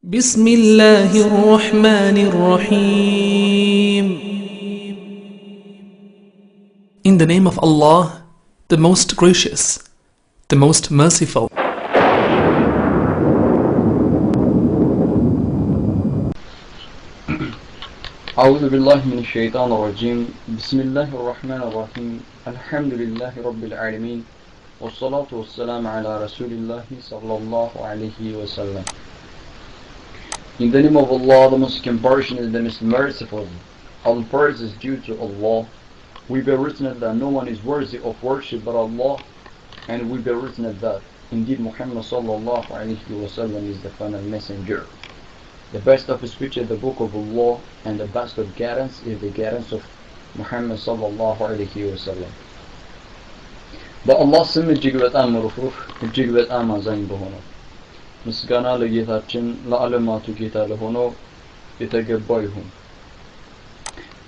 بسم الله الرحمن الرحيم. In the name of Allah, the most gracious, the most merciful. أعوذ بالله من الشيطان الرجيم. بسم الله الرحمن الرحيم. الحمد لله رب العالمين والصلاة والسلام على رسول الله صلى الله عليه وسلم. In the name of Allah, the most compassionate, the most merciful. All praise is due to Allah. We bear witness that no one is worthy of worship but Allah, and we bear witness that indeed Muhammad sallallahu alaihi wasallam is the final messenger. The best of speech is the book of Allah, and the best of guidance is the guidance of Muhammad sallallahu alaihi wasallam. በአላህ ስም እጅግ በጣም ሩህሩህ እጅግ በጣም አዛኝ በሆነው ምስጋና ለጌታችን ለዓለማቱ ጌታ ለሆነው የተገባው ይሁን።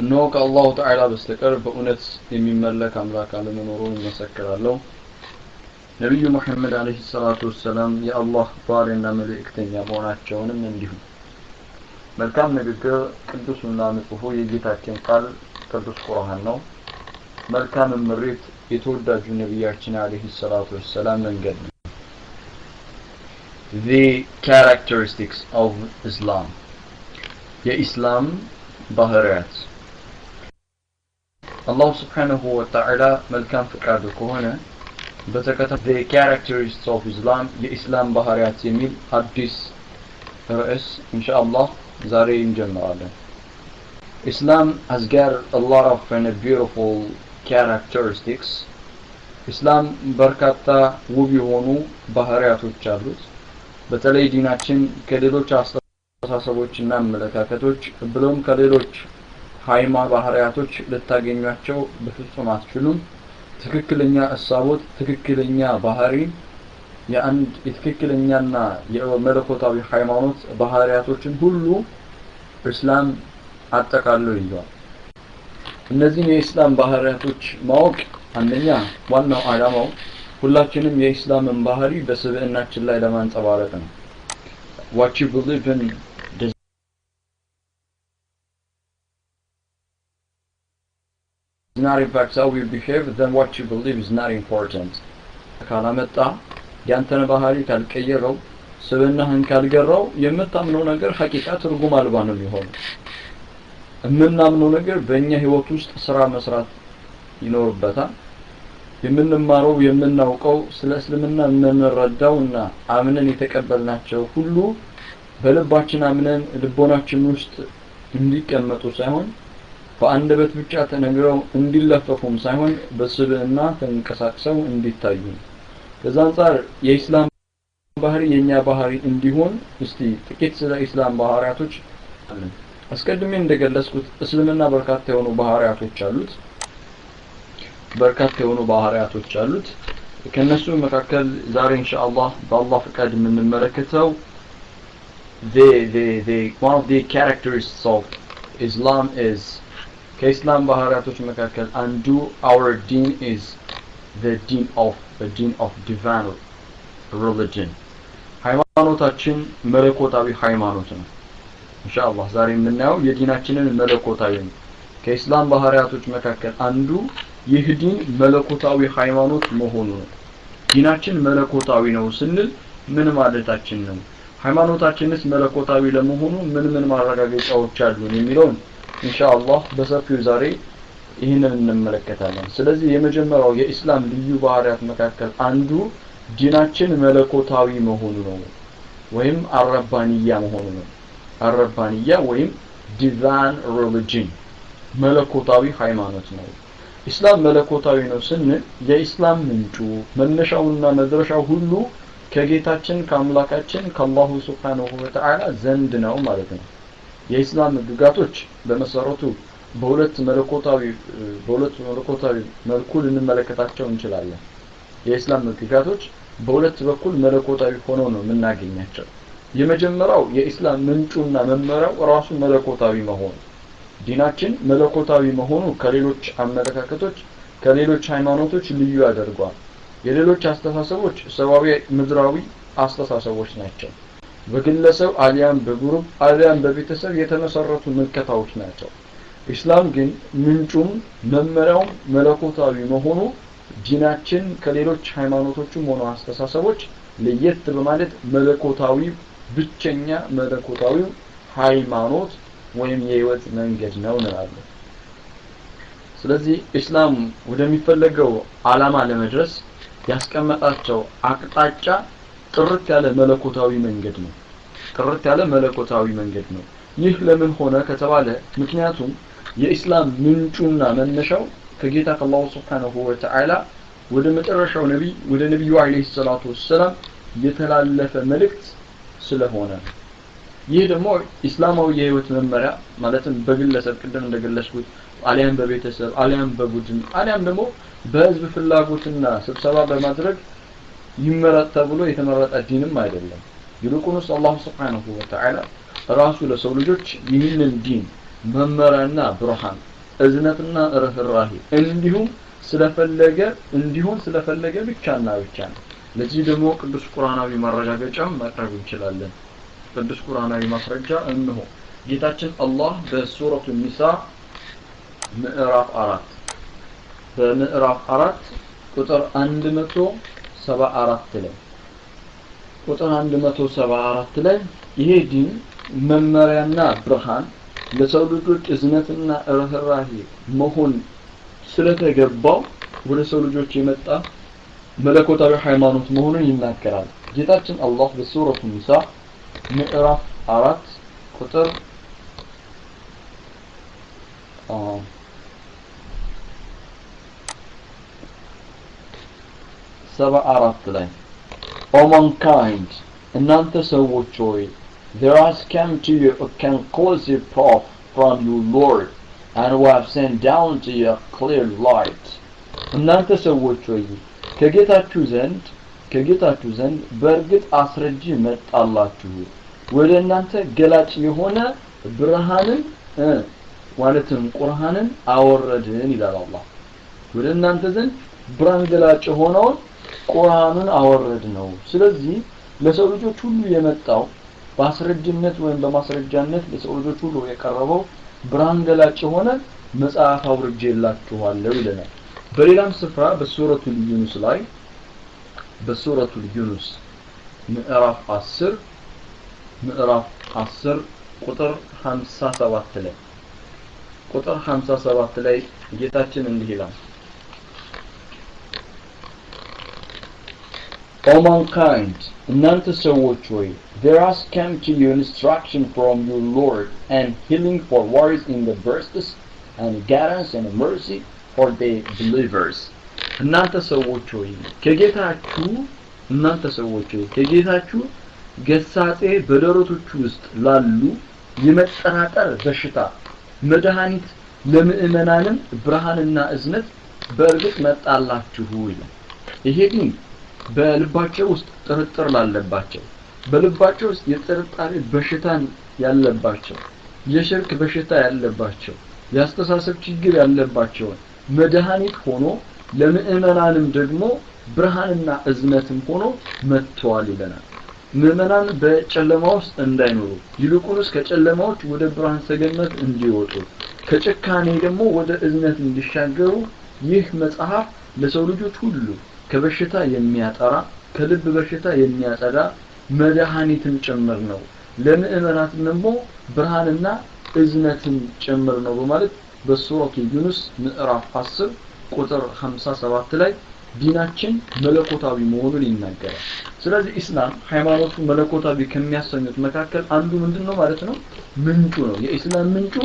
እነሆ ከአላሁ ተዓላ በስተቀር በእውነት የሚመለክ አምላክ አለመኖሩን እመሰክራለሁ። ነቢዩ ሙሐመድ አለይሂ ሰላቱ ወሰላም የአላህ ባሪያና መልእክተኛ መሆናቸውንም እንዲሁ። መልካም ንግግር ቅዱስና ንጹህ የጌታችን ቃል ቅዱስ ቁርአን ነው። መልካም ምሪት የተወዳጁ ነቢያችን አለይሂ ሰላቱ ወሰላም መንገድ ነው። The characteristics of Islam. የኢስላም ባህሪያት አላህ ስብሓነሁ ወተዓላ መልካም ፍቃዱ ከሆነ በተከታታይ The characteristics of Islam የኢስላም ባህሪያት የሚል አዲስ ርዕስ ኢንሻአላህ ዛሬ እንጀምራለን። Islam has got a lot of beautiful characteristics. ኢስላም በርካታ ውብ የሆኑ ባህሪያቶች አሉት። በተለይ ዲናችን ከሌሎች አስተሳሰቦችና አመለካከቶች ብሎም ከሌሎች ሃይማኖት ባህሪያቶች ልታገኟቸው በፍጹም አትችሉም። ትክክለኛ እሳቦት ትክክለኛ ባህሪ የአንድ የትክክለኛና የመለኮታዊ ሃይማኖት ባህሪያቶችን ሁሉ እስላም አጠቃሎ ይዟል። እነዚህን የኢስላም ባህሪያቶች ማወቅ አንደኛ ዋናው ዓላማው ሁላችንም የኢስላምን ባህሪ በስብዕናችን ላይ ለማንጸባረቅ ነው። What you believe in does not impact how you behave, then what you believe is not important. ካላመጣ ያንተን ባህሪ ካልቀየረው ስብዕናህን ካልገራው የምታምነው ነገር ሐቂቃ ትርጉም አልባ ነው የሚሆነው። የምናምነው ነገር በእኛ ህይወት ውስጥ ስራ መስራት ይኖርበታል። የምንማረው የምናውቀው ስለ እስልምና የምንረዳውና አምነን የተቀበልናቸው ሁሉ በልባችን አምነን ልቦናችን ውስጥ እንዲቀመጡ ሳይሆን በአንደበት ብቻ ተነግረው እንዲለፈፉም ሳይሆን በስብዕና ተንቀሳቅሰው እንዲታዩ። ከዛ አንፃር የኢስላም ባህሪ የኛ ባህሪ እንዲሆን እስቲ ጥቂት ስለ ኢስላም ባህሪያቶች አስቀድሜ እንደገለጽኩት እስልምና በርካታ የሆኑ ባህሪያቶች አሉት። ከነሱ መካከል ዛሬ ኢንሻአላህ በአላህ ፍቃድ የምንመለከተው the one of the characteristics of Islam is ከኢስላም ባህሪያቶች መካከል አንዱ our deen is the deen of divine religion. ሃይማኖታችን መለኮታዊ ሃይማኖት ነው። ኢንሻአላህ ዛሬ የምናየው የዲናችንን መለኮታዊ ነው። ከኢስላም ባህሪያቶች መካከል አንዱ ይህ ዲን መለኮታዊ ሃይማኖት መሆኑ ነው። ዲናችን መለኮታዊ ነው ስንል ምን ማለታችን ነው? ሃይማኖታችንስ መለኮታዊ ለመሆኑ ምን ማረጋገጫዎች አሉን የሚለውን ኢንሻአላህ በሰፊው ዛሬ ይህንን እንመለከታለን። ስለዚህ የመጀመሪያው የኢስላም ልዩ ባህሪያት መካከል አንዱ ዲናችን መለኮታዊ መሆኑ ነው ወይም አረባንያ መሆኑ ነው። አረባንያ ወይም divine religion መለኮታዊ ሃይማኖት ነው። ኢስላም መለኮታዊ ነው ስንል የኢስላም ምንጩ መነሻውና መድረሻው ሁሉ ከጌታችን ከአምላካችን ከአላሁ ሱብሓነሁ ወተዓላ ዘንድ ነው ማለት ነው። የኢስላም ህግጋቶች በመሰረቱ በሁለት መለኮታዊ መልኩ ልንመለከታቸው እንችላለን። የኢስላም ህግጋቶች በሁለት በኩል መለኮታዊ ሆነው ነው የምናገኛቸው። የመጀመሪያው የኢስላም ምንጩና መመሪያው ራሱ መለኮታዊ መሆኑ ዲናችን መለኮታዊ መሆኑ ከሌሎች አመለካከቶች ከሌሎች ሃይማኖቶች ልዩ ያደርገዋል። የሌሎች አስተሳሰቦች ሰዋዊ ምድራዊ አስተሳሰቦች ናቸው። በግለሰብ አሊያም በግሩፕ አሊያም በቤተሰብ የተመሰረቱ ምልከታዎች ናቸው። ኢስላም ግን ምንጩም መመሪያውም መለኮታዊ መሆኑ ዲናችን ከሌሎች ሃይማኖቶችም ሆነ አስተሳሰቦች ለየት በማለት መለኮታዊ ብቸኛ መለኮታዊ ሃይማኖት ወይም የህይወት መንገድ ነው እንላለን። ስለዚህ ኢስላም ወደሚፈለገው ዓላማ ለመድረስ ያስቀመጣቸው አቅጣጫ ጥርት ያለ መለኮታዊ መንገድ ነው። ጥርት ያለ መለኮታዊ መንገድ ነው። ይህ ለምን ሆነ ከተባለ ምክንያቱም የኢስላም ምንጩና መነሻው ከጌታ ከአላህ Subhanahu Wa Ta'ala ወደ መጨረሻው ነብይ ወደ ነብዩ አለይሂ ሰላቱ ወሰለም የተላለፈ መልእክት ስለሆነ ይህ ደግሞ ኢስላማዊ የህይወት መመሪያ ማለትም በግለሰብ ቅድም እንደገለጽኩት አሊያም በቤተሰብ አሊያም በቡድን አሊያም ደግሞ በህዝብ ፍላጎትና ስብሰባ በማድረግ ይመረጥ ተብሎ የተመረጠ ዲንም አይደለም። ይልቁንስ አላህ Subhanahu Wa Ta'ala ራሱ ለሰው ልጆች ይህንን ዲን መመሪያና ብርሃን እዝነትና ርህራሄ እንዲሁም ስለፈለገ ብቻና ብቻ ነው። ለዚህ ደግሞ ቅዱስ ቁርአናዊ ማረጋገጫም ማቅረብ እንችላለን። ቅዱስ ቁርአናዊ ማስረጃ እንሆ ጌታችን አላህ በሱረቱ ኒሳ ምዕራፍ 4 ቁጥር 174 ላይ ይሄ ዲን መመሪያና ብርሃን ለሰው ልጆች እዝነትና ርህራሄ መሆን ስለተገባው ወደ ሰው ልጆች የመጣ መለኮታዊ ሃይማኖት መሆኑን ይናገራል። ጌታችን አላህ በሱረቱ ኒሳ ምዕራፍ 4 ቁጥር 74 ላይ O mankind, እናንተ ሰዎች ሆይ there has come to you a conclusive proof from your Lord and we have sent down to you a clear light. እናንተ ሰዎች ሆይ ከጌታችሁ ዘንድ በእርግጥ አስረጂ መጣላችሁ ወደ እናንተ ገላጭ የሆነ ብርሃንን ማለትም ቁርአንን አወረድን ይላል አላህ። ወደ እናንተ ዘንድ ብርሃን ገላጭ የሆነውን ቁርአንን አወረድ ነው። ስለዚህ ለሰው ልጆች ሁሉ የመጣው በአስረጅነት ወይም በማስረጃነት ለሰው ልጆች ሁሉ የቀረበው ብርሃን ገላጭ የሆነ መጽሐፍ አውርጄላችኋለሁ ይለናል። በሌላም ስፍራ በሱረቱል ዩኑስ ምዕራፍ 10 ቁጥር 57 ላይ ጌታችን እንዲህ ይላል O mankind, እናንተ ሰዎች ሆይ there has come to you instruction from your Lord and healing for worries in the breasts and guidance and mercy for the believers. እናንተ ሰዎች ሆይ ከጌታችሁ ገሳጼ በደረቶቹ ውስጥ ላሉ የመጠራጠር በሽታ መድኃኒት ለምእመናንም ብርሃንና እዝነት በእርግጥ መጣላችሁ ይላል። ይሄ ግን በልባቸው ውስጥ ጥርጥር ላለባቸው በልባቸው ውስጥ የጥርጣሬ በሽታን ያለባቸው የሽርክ በሽታ ያለባቸው ያስተሳሰብ ችግር ያለባቸው መድኃኒት ሆኖ ለምእመናንም ደግሞ ብርሃንና እዝነትም ሆኖ መጥቷል ይለናል። ምእመናን በጨለማ ውስጥ እንዳይኖሩ ይልቁንስ ከጨለማዎች ወደ ብርሃን ሰገነት እንዲወጡ ከጭካኔ ደግሞ ወደ እዝነት እንዲሻገሩ ይህ መጽሐፍ ለሰው ልጆች ሁሉ ከበሽታ የሚያጠራ ከልብ በሽታ የሚያጸዳ መድኃኒትን ጭምር ነው። ለምእመናት ደግሞ ብርሃንና እዝነትን ጭምር ነው በማለት በሱረቱ ዩኑስ ምዕራፍ 10 ቁጥር 57 ላይ ዲናችን መለኮታዊ መሆኑን ይናገራል። ስለዚህ ኢስላም ሃይማኖቱ መለኮታዊ ከሚያሰኙት መካከል አንዱ ምንድነው ማለት ነው? ምንጩ ነው። የኢስላም ምንጩ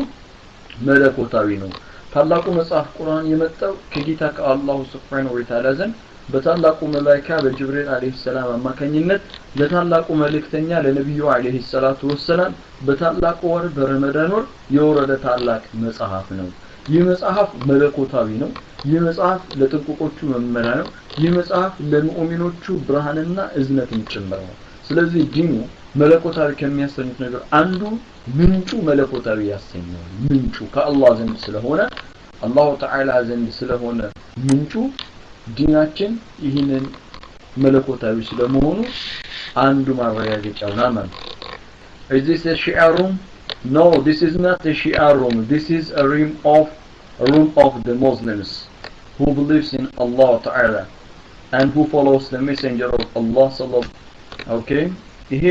መለኮታዊ ነው። ታላቁ መጽሐፍ ቁርአን የመጣው ከጌታ ከአላሁ Subhanahu Wa Ta'ala ዘንድ በታላቁ መላእክት በጅብሪል አለይሂ ሰላም አማካኝነት ለታላቁ መልእክተኛ ለነብዩ አለይሂ ሰላቱ ወሰለም በታላቁ ወር በረመዳን ወር የወረደ ታላቅ መጽሐፍ ነው። ይህ መጽሐፍ መለኮታዊ ነው። ይህ መጽሐፍ ለጥንቁቆቹ መመሪያ ነው። ይህ መጽሐፍ ለሙእሚኖቹ ብርሃንና እዝነትን ጭምር ነው። ስለዚህ ዲኑ መለኮታዊ ከሚያሰኙት ነገር አንዱ ምንጩ መለኮታዊ ያሰኘው ምንጩ ከአላህ ዘንድ ስለሆነ አላሁ ተዓላ ዘንድ ስለሆነ ምንጩ ዲናችን ይህንን መለኮታዊ ስለመሆኑ አንዱ ማረጋገጫው ነው ማለት Is this a Shia room? No, this is not a Shia room. This is a room of the Muslims who believes in Allah Ta'ala and who follows the messenger of Allah sallallahu okay ይሄ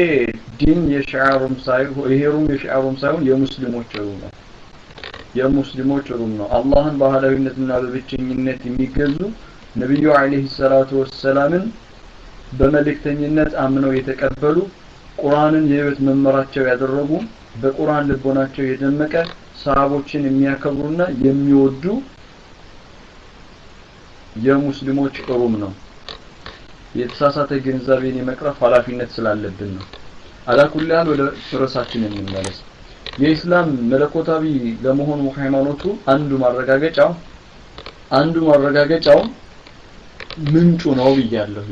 ዲን የሺዓ ሩም ሳይሆን ይሄ ሩም የሺዓ ሩም ሳይሆን የሙስሊሞች ሩም ነው የሙስሊሞች ሩም ነው አላህን በአህላዊነትና በብቸኝነት የሚገዙ ነብዩ አለይሂ ሰላቱ ወሰላምን በመልእክተኝነት አምነው የተቀበሉ ቁርአንን የህይወት መመራቸው ያደረጉ በቁርአን ልቦናቸው የደመቀ ሰሃቦችን የሚያከብሩና የሚወዱ የሙስሊሞች ሩም ነው የተሳሳተ ግንዛቤን የመቅረፍ ኃላፊነት ስላለብን ነው አላኩልላህ ወደ ርዕሳችን እንመለስ የኢስላም መለኮታዊ ለመሆኑ ሃይማኖቱ አንዱ ማረጋገጫው ምንጩ ነው ብያለሁ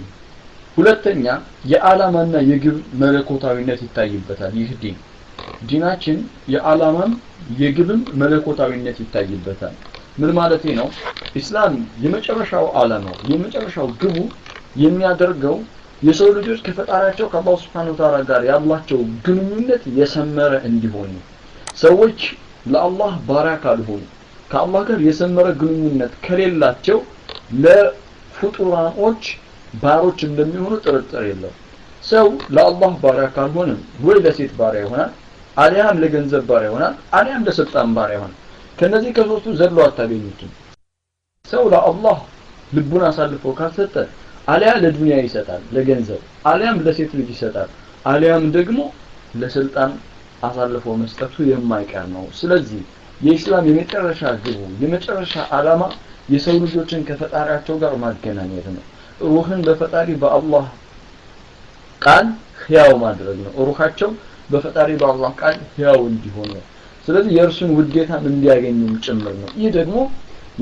ሁለተኛ የዓላማና የግብ መለኮታዊነት ይታይበታል ይህ ዲናችን የዓላማም የግብም መለኮታዊነት ይታይበታል ምን ማለት ነው ኢስላም የመጨረሻው ዓላማው የመጨረሻው ግቡ የሚያደርገው የሰው ልጆች ከፈጣሪያቸው ከአላህ Subhanahu Wa Ta'ala ጋር ያላቸው ግንኙነት የሰመረ እንዲሆን ሰዎች ለአላህ ባሪያ ካልሆኑ ከአላህ ጋር የሰመረ ግንኙነት ከሌላቸው ለፍጡራኖች ባሮች እንደሚሆኑ ጥርጥር የለም ሰው ለአላህ ባሪያ ካልሆነ ወይ ለሴት ባሪያ ይሆናል አሊያም ለገንዘብ ባሪያ ይሆናል አሊያም ለስልጣን ባሪያ ይሆናል ከነዚህ ከሶስቱ ዘሎ አታገኙትም ሰው ለአላህ ልቡን አሳልፎ ካልሰጠ አሊያ ለዱንያ ይሰጣል ለገንዘብ አሊያም ለሴት ልጅ ይሰጣል አሊያም ደግሞ ለስልጣን አሳልፎ መስጠቱ የማይቀር ነው ስለዚህ የኢስላም የመጨረሻ ግቡ የመጨረሻ ዓላማ የሰው ልጆችን ከፈጣሪያቸው ጋር ማገናኘት ነው ሩህን በፈጣሪ በአላህ ቃል ሕያው ማድረግ ነው ሩሃቸው በፈጣሪ በአላህ ቃል ሕያው እንዲሆን ነው ስለዚህ የእርሱን ውዴታን እንዲያገኙም ጭምር ነው ይህ ደግሞ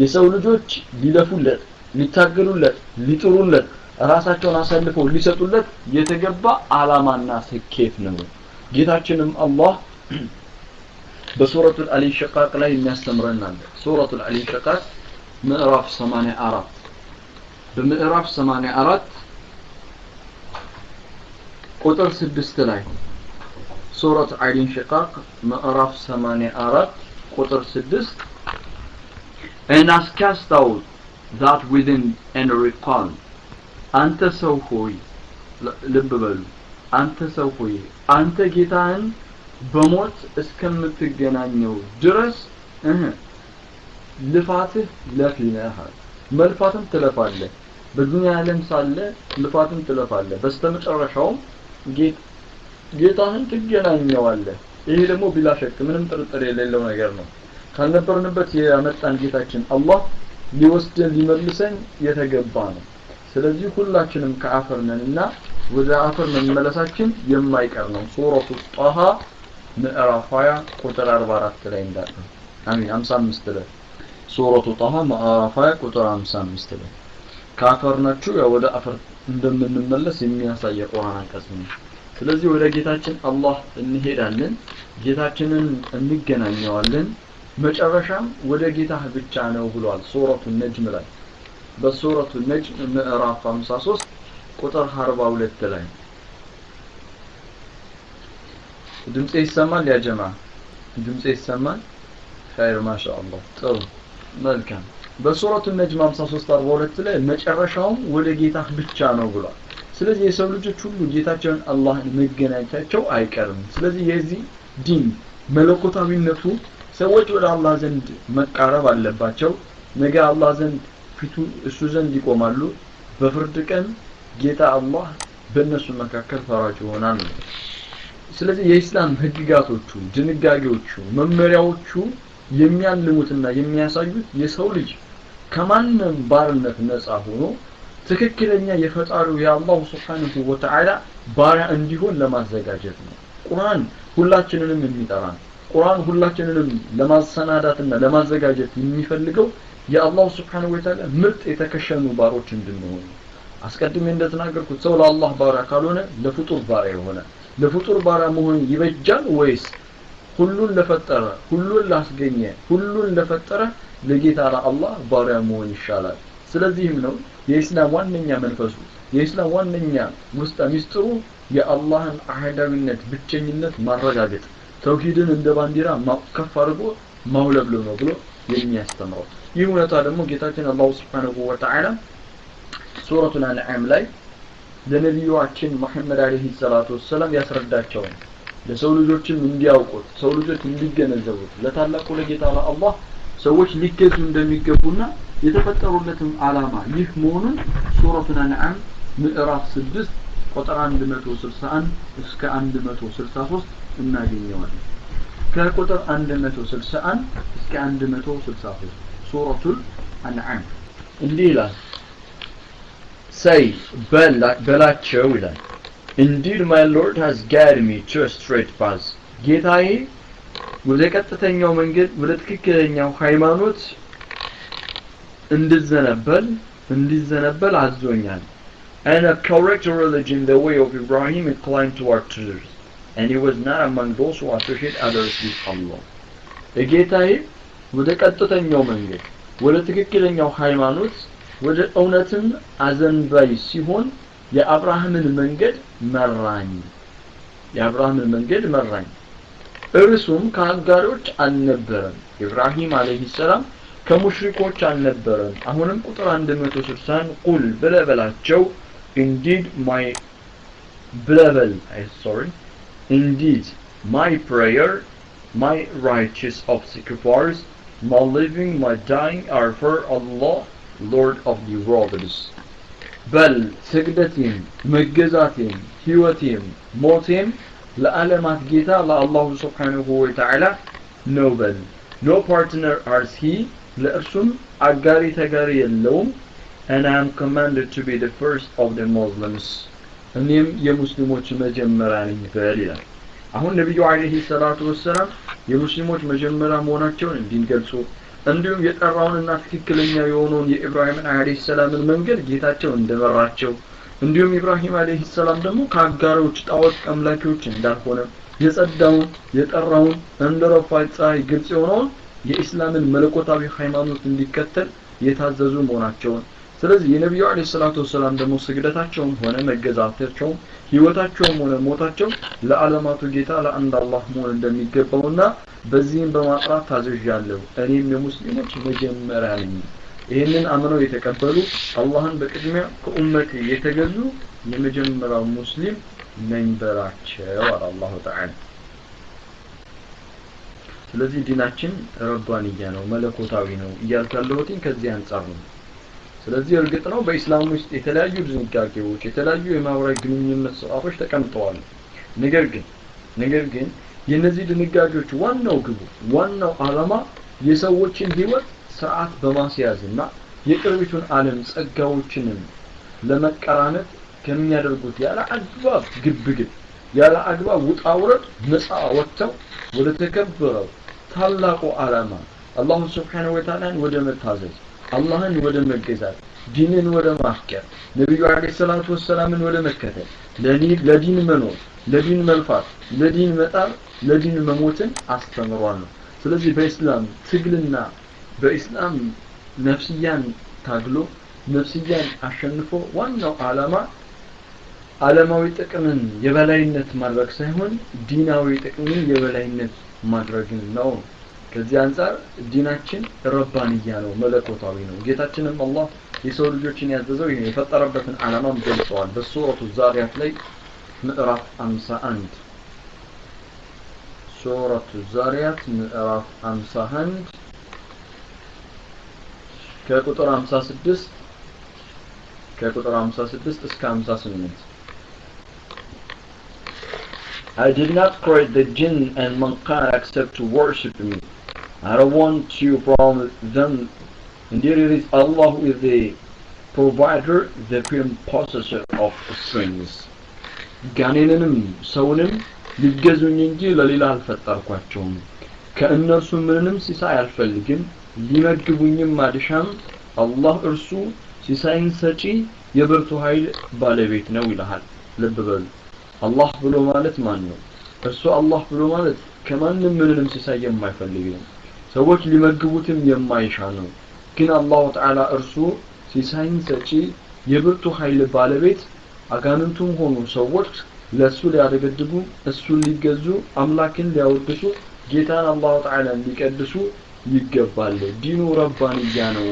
የሰው ልጆች ሊለፉለት ሊታገሉለት ሊጥሩለት ራሳቸውን አሳልፈው ሊሰጡለት የተገባ ዓላማና ስኬት ነው ጌታችንም አላህ በሱረቱ አል-ኢንሽቃቅ ላይ የሚያስተምረናል ሱረቱ አል-ኢንሽቃቅ ምዕራፍ 84 በምዕራፍ 84 ቁጥር 6 ላይ ሱረቱ አል-ኢንሽቃቅ ምዕራፍ 84 ቁጥር 6 and cast out that within and recall አንተ ሰው ሆይ ልብ በሉ አንተ ሰው ሆይ አንተ ጌታን በሞት እስከምትገናኘው ድረስ ልፋትህ ለፊነህ መልፋትም ትለፋለህ በዱንያ ዓለም ሳለ ልፋትም ትለፋለህ በስተመጨረሻው ጌታህን ትገናኘዋለህ ይሄ ደግሞ ቢላ ሸክ ምንም ጥርጥር የሌለው ነገር ነው ካልነበርንበት ያመጣን ጌታችን አላህ ሊወስደን ሊመልሰን የተገባ ነው ስለዚህ ሁላችንም ከአፈር ነንና ወደ አፈር መመለሳችን የማይቀር ነው ሱረቱ ጣሃ ምዕራፍ 20 ቁጥር 44 ላይ እንዳለ አሚን 55 ላይ ሱረቱ ጣሃ ምዕራፍ 20 ቁጥር 55 ላይ ከአፈር ናችሁ ወደ አፈር እንደምንመለስ የሚያሳይ ቁርአን አንቀጽ ነው ስለዚህ ወደ ጌታችን አላህ እንሄዳለን ጌታችንን እንገናኘዋለን መጨረሻም ወደ ጌታህ ብቻ ነው ብሏል ሱረቱ ነጅም ላይ በሱረቱ ነጅም ምዕራፍ 53 ቁጥር 42 ላይ ድምጽ ይሰማል ያ ጀማ ድምጽ ይሰማል ኸይር ማሻአላህ ጥሩ መልካም በሱረቱ ነጅም 53 42 ላይ መጨረሻውም ወደ ጌታህ ብቻ ነው ብሏል ስለዚህ የሰው ልጆች ሁሉ ጌታቸውን አላህን መገናኘታቸው አይቀርም ስለዚህ የዚህ ዲን መለኮታዊነቱ ሰዎች ወደ አላህ ዘንድ መቃረብ አለባቸው ነገ አላህ ዘንድ ፊቱ እሱ ዘንድ ይቆማሉ በፍርድ ቀን ጌታ አላህ በእነሱ መካከል ፈራጅ ይሆናል ስለዚህ የኢስላም ህግጋቶቹ ድንጋጌዎቹ መመሪያዎቹ የሚያልሙትና የሚያሳዩት የሰው ልጅ ከማንም ባርነት ነፃ ሆኖ ትክክለኛ የፈጣሪው የአላህ Subhanahu Wa Ta'ala ባሪያ እንዲሆን ለማዘጋጀት ነው ቁርአን ሁላችንንም የሚጠራን ቁርአን ሁላችንንም ለማሰናዳትና ለማዘጋጀት የሚፈልገው የአላህ Subhanahu Wa Ta'ala ምርጥ የተከሸኑ ባሮች እንድንሆን አስቀድሜ እንደተናገርኩት ሰው ለአላህ ባሪያ ካልሆነ ለፍጡር ባሪያ ይሆናል ለፍጡር ባሪያ መሆን ይበጃል ወይስ ሁሉን ለፈጠረ ሁሉን ላስገኘ ሁሉን ለፈጠረ ለጌታ ለአላህ ባሪያ መሆን ይሻላል ስለዚህም ነው የኢስላም ዋነኛ መንፈሱ የኢስላም ዋነኛ ውስጥ ሚስጥሩ የአላህን አህዳዊነት ብቸኝነት ማረጋገጥ ተውሂድን እንደ ባንዲራ ማከፍ አድርጎ ማውለብለው ነው ብሎ የሚያስተምረው ይህ እውነታ ደግሞ ጌታችን አላህ Subhanahu Wa Ta'ala ሱረቱል አንዓም ላይ ለነብዩአችን መሐመድ አለይሂ ሰላቱ ወሰለም ያስረዳቸው ለሰው ልጆችም እንዲያውቁት ሰው ልጆች እንዲገነዘቡት ለታላቁ ለጌታ ለአላህ ሰዎች ሊገዙ እንደሚገቡና የተፈጠሩለትም ዓላማ ይህ መሆኑን ሱረቱል አንዓም ምዕራፍ 6 ቁጥር 161 እስከ 163 እናገኘዋለን ከቁጥር 161 እስከ 163 ሱረቱል አንዓም እንዲህ ይላል say በላቸው ይላል indeed my lord has guided me to a straight path ጌታዬ ወደ ቀጥተኛው መንገድ ወደ ትክክለኛው ሃይማኖት እንድዘነበል አዞኛል and a correct religion the way of Ibrahim inclined toward truth and he was not among those who associate others with Allah ጌታዬ ወደ ቀጥተኛው መንገድ ወደ ትክክለኛው ሃይማኖት ወደ እውነትም አዘንባይ ሲሆን የአብርሃምን መንገድ መራኝ እርሱም ከአጋሮች አልነበረም ኢብራሂም አለይሂ ሰላም ከሙሽሪኮች አልነበረም አሁንም ቁጥር 160 ቁል በለበላቸው indeed my prayer my righteous of sacrifice my living my dying are for Allah Lord of the worlds በል ስግደቴም መገዛቴም ህይወቴም ሞቴም ለዓለማት ጌታ ለአላሁ Subhanahu Wa Ta'ala ነው በል no partner as he ለእርሱም አጋሪ ተጋሪ የለውም and I am commanded to be the first of the Muslims እኔም የሙስሊሞች መጀመሪያ ነኝ በል ይላል አሁን ነብዩ አለይሂ ሰላቱ ወሰለም የሙስሊሞች መጀመሪያ መሆናቸውን እንዲገልጹ እንዲሁም የጠራውንና ትክክለኛ የሆነውን የኢብራሂም አለይሂ ሰላምን መንገድ ጌታቸው እንደመራቸው እንዲሁም ኢብራሂም አለይሂ ሰላም ደግሞ ከአጋሮች ጣዖት አምላኪዎች እንዳልሆነ የጸዳውን የጠራውን እንደረፋይ ፀሐይ ግልጽ የሆነውን የኢስላምን መለኮታዊ ሃይማኖት እንዲከተል የታዘዙ መሆናቸውን ስለዚህ የነብዩ አለይሂ ሰላቱ ወሰለም ደግሞ ስግደታቸውም ሆነ መገዛታቸው ህይወታቸውም ሆነ ሞታቸው ለዓለማቱ ጌታ ለአንድ አላህ መሆን እንደሚገባውና በዚህም በማጥራት ታዘዣለሁ እኔም የሙስሊሞች መጀመሪያ ነኝ ይሄንን አምነው የተቀበሉ አላህን በቅድሚያ ከኡመት የተገዙ የመጀመሪያው ሙስሊም ነኝ በላቸው አላህ ተዓላ ስለዚህ ዲናችን ረባንያ ነው መለኮታዊ ነው እያልካለሁትኝ ከዚህ አንፃር ነው ስለዚህ እርግጥ ነው በእስላም ውስጥ የተለያዩ ድንጋጌዎች የተለያዩ የማህበራዊ ግንኙነት ስርዓቶች ተቀምጠዋል ነገር ግን የነዚህ ድንጋጌዎች ዋናው ግቡ ዋናው ዓላማ የሰዎችን ህይወት ስርዓት በማስያዝና የቅርቢቱን ዓለም ጸጋዎችን ለመቀራነት ከሚያደርጉት ያለ አግባብ ግብግብ ያለ አግባብ ውጣውረድ ነፃ ወጥተው ወደ ተከበረው ታላቁ ዓላማ አላህ Subhanahu Wa Ta'ala ወደ መታዘዝ አላህን ወደ መገዛት ዲንን ወደ ማፍቀር ነብዩ አለይሂ ሰላቱ ወሰላምን ወደ መከተል ለዲን መኖር ለዲን መልፋት ለዲን መጣር ለዲን መሞትን አስተምሯል ነው ስለዚህ በእስላም ትግልና በእስላም ነፍስያን ታግሎ ነፍስያን አሸንፎ ዋናው ዓላማ ዓለማዊ ጥቅምን የበላይነት ማድረግ ሳይሆን ዲናዊ ጥቅምን የበላይነት ማድረግ ነው ከዚህ አንፃር ዲናችን ረባንያ ነው መለኮታዊ ነው ጌታችንም አላህ የሰው ልጆችን ያዘዘው ይሄ የፈጠረበትን ዓላማም ገልጸዋል በሱረቱ ዛሪያት ላይ ምዕራፍ 51 ሱረቱ ዛሪያት ምዕራፍ 51 ከቁጥር 56 እስከ 58 I did not create the jinn and mankind except to worship me. I don't want you from them. Indeed it is Allah who is the provider, the firm possessor of strings. ጋኔንንም ሰውንም ሊገዙኝ እንጂ ለሌላ አልፈጠርኳቸውም ከእነርሱ ምንንም ሲሳይ አልፈልግም ሊመግቡኝም አልሻም አላህ እርሱ ሲሳይን ሰጪ የብርቱ ኃይል ባለቤት ነው ይላል ልብ በሉ አላህ ብሎ ማለት ማን ነው እርሱ አላህ ብሎ ማለት ከማንም ምንንም ሲሳይ የማይፈልግ ነው ሰዎች ሊመግቡትም የማይሻ ነው ግን አላህ ተዓላ እርሱ ሲሳይን ሰጪ የብርቱ ኃይል ባለቤት አጋንንቱም ሆኑ ሰዎች ለሱ ሊያደገድጉ እሱን ሊገዙ አምላክን ሊያወድሱ ጌታን አላሁ ተዓላ ሊቀድሱ ይገባል ዲኑ ረባንያ ነው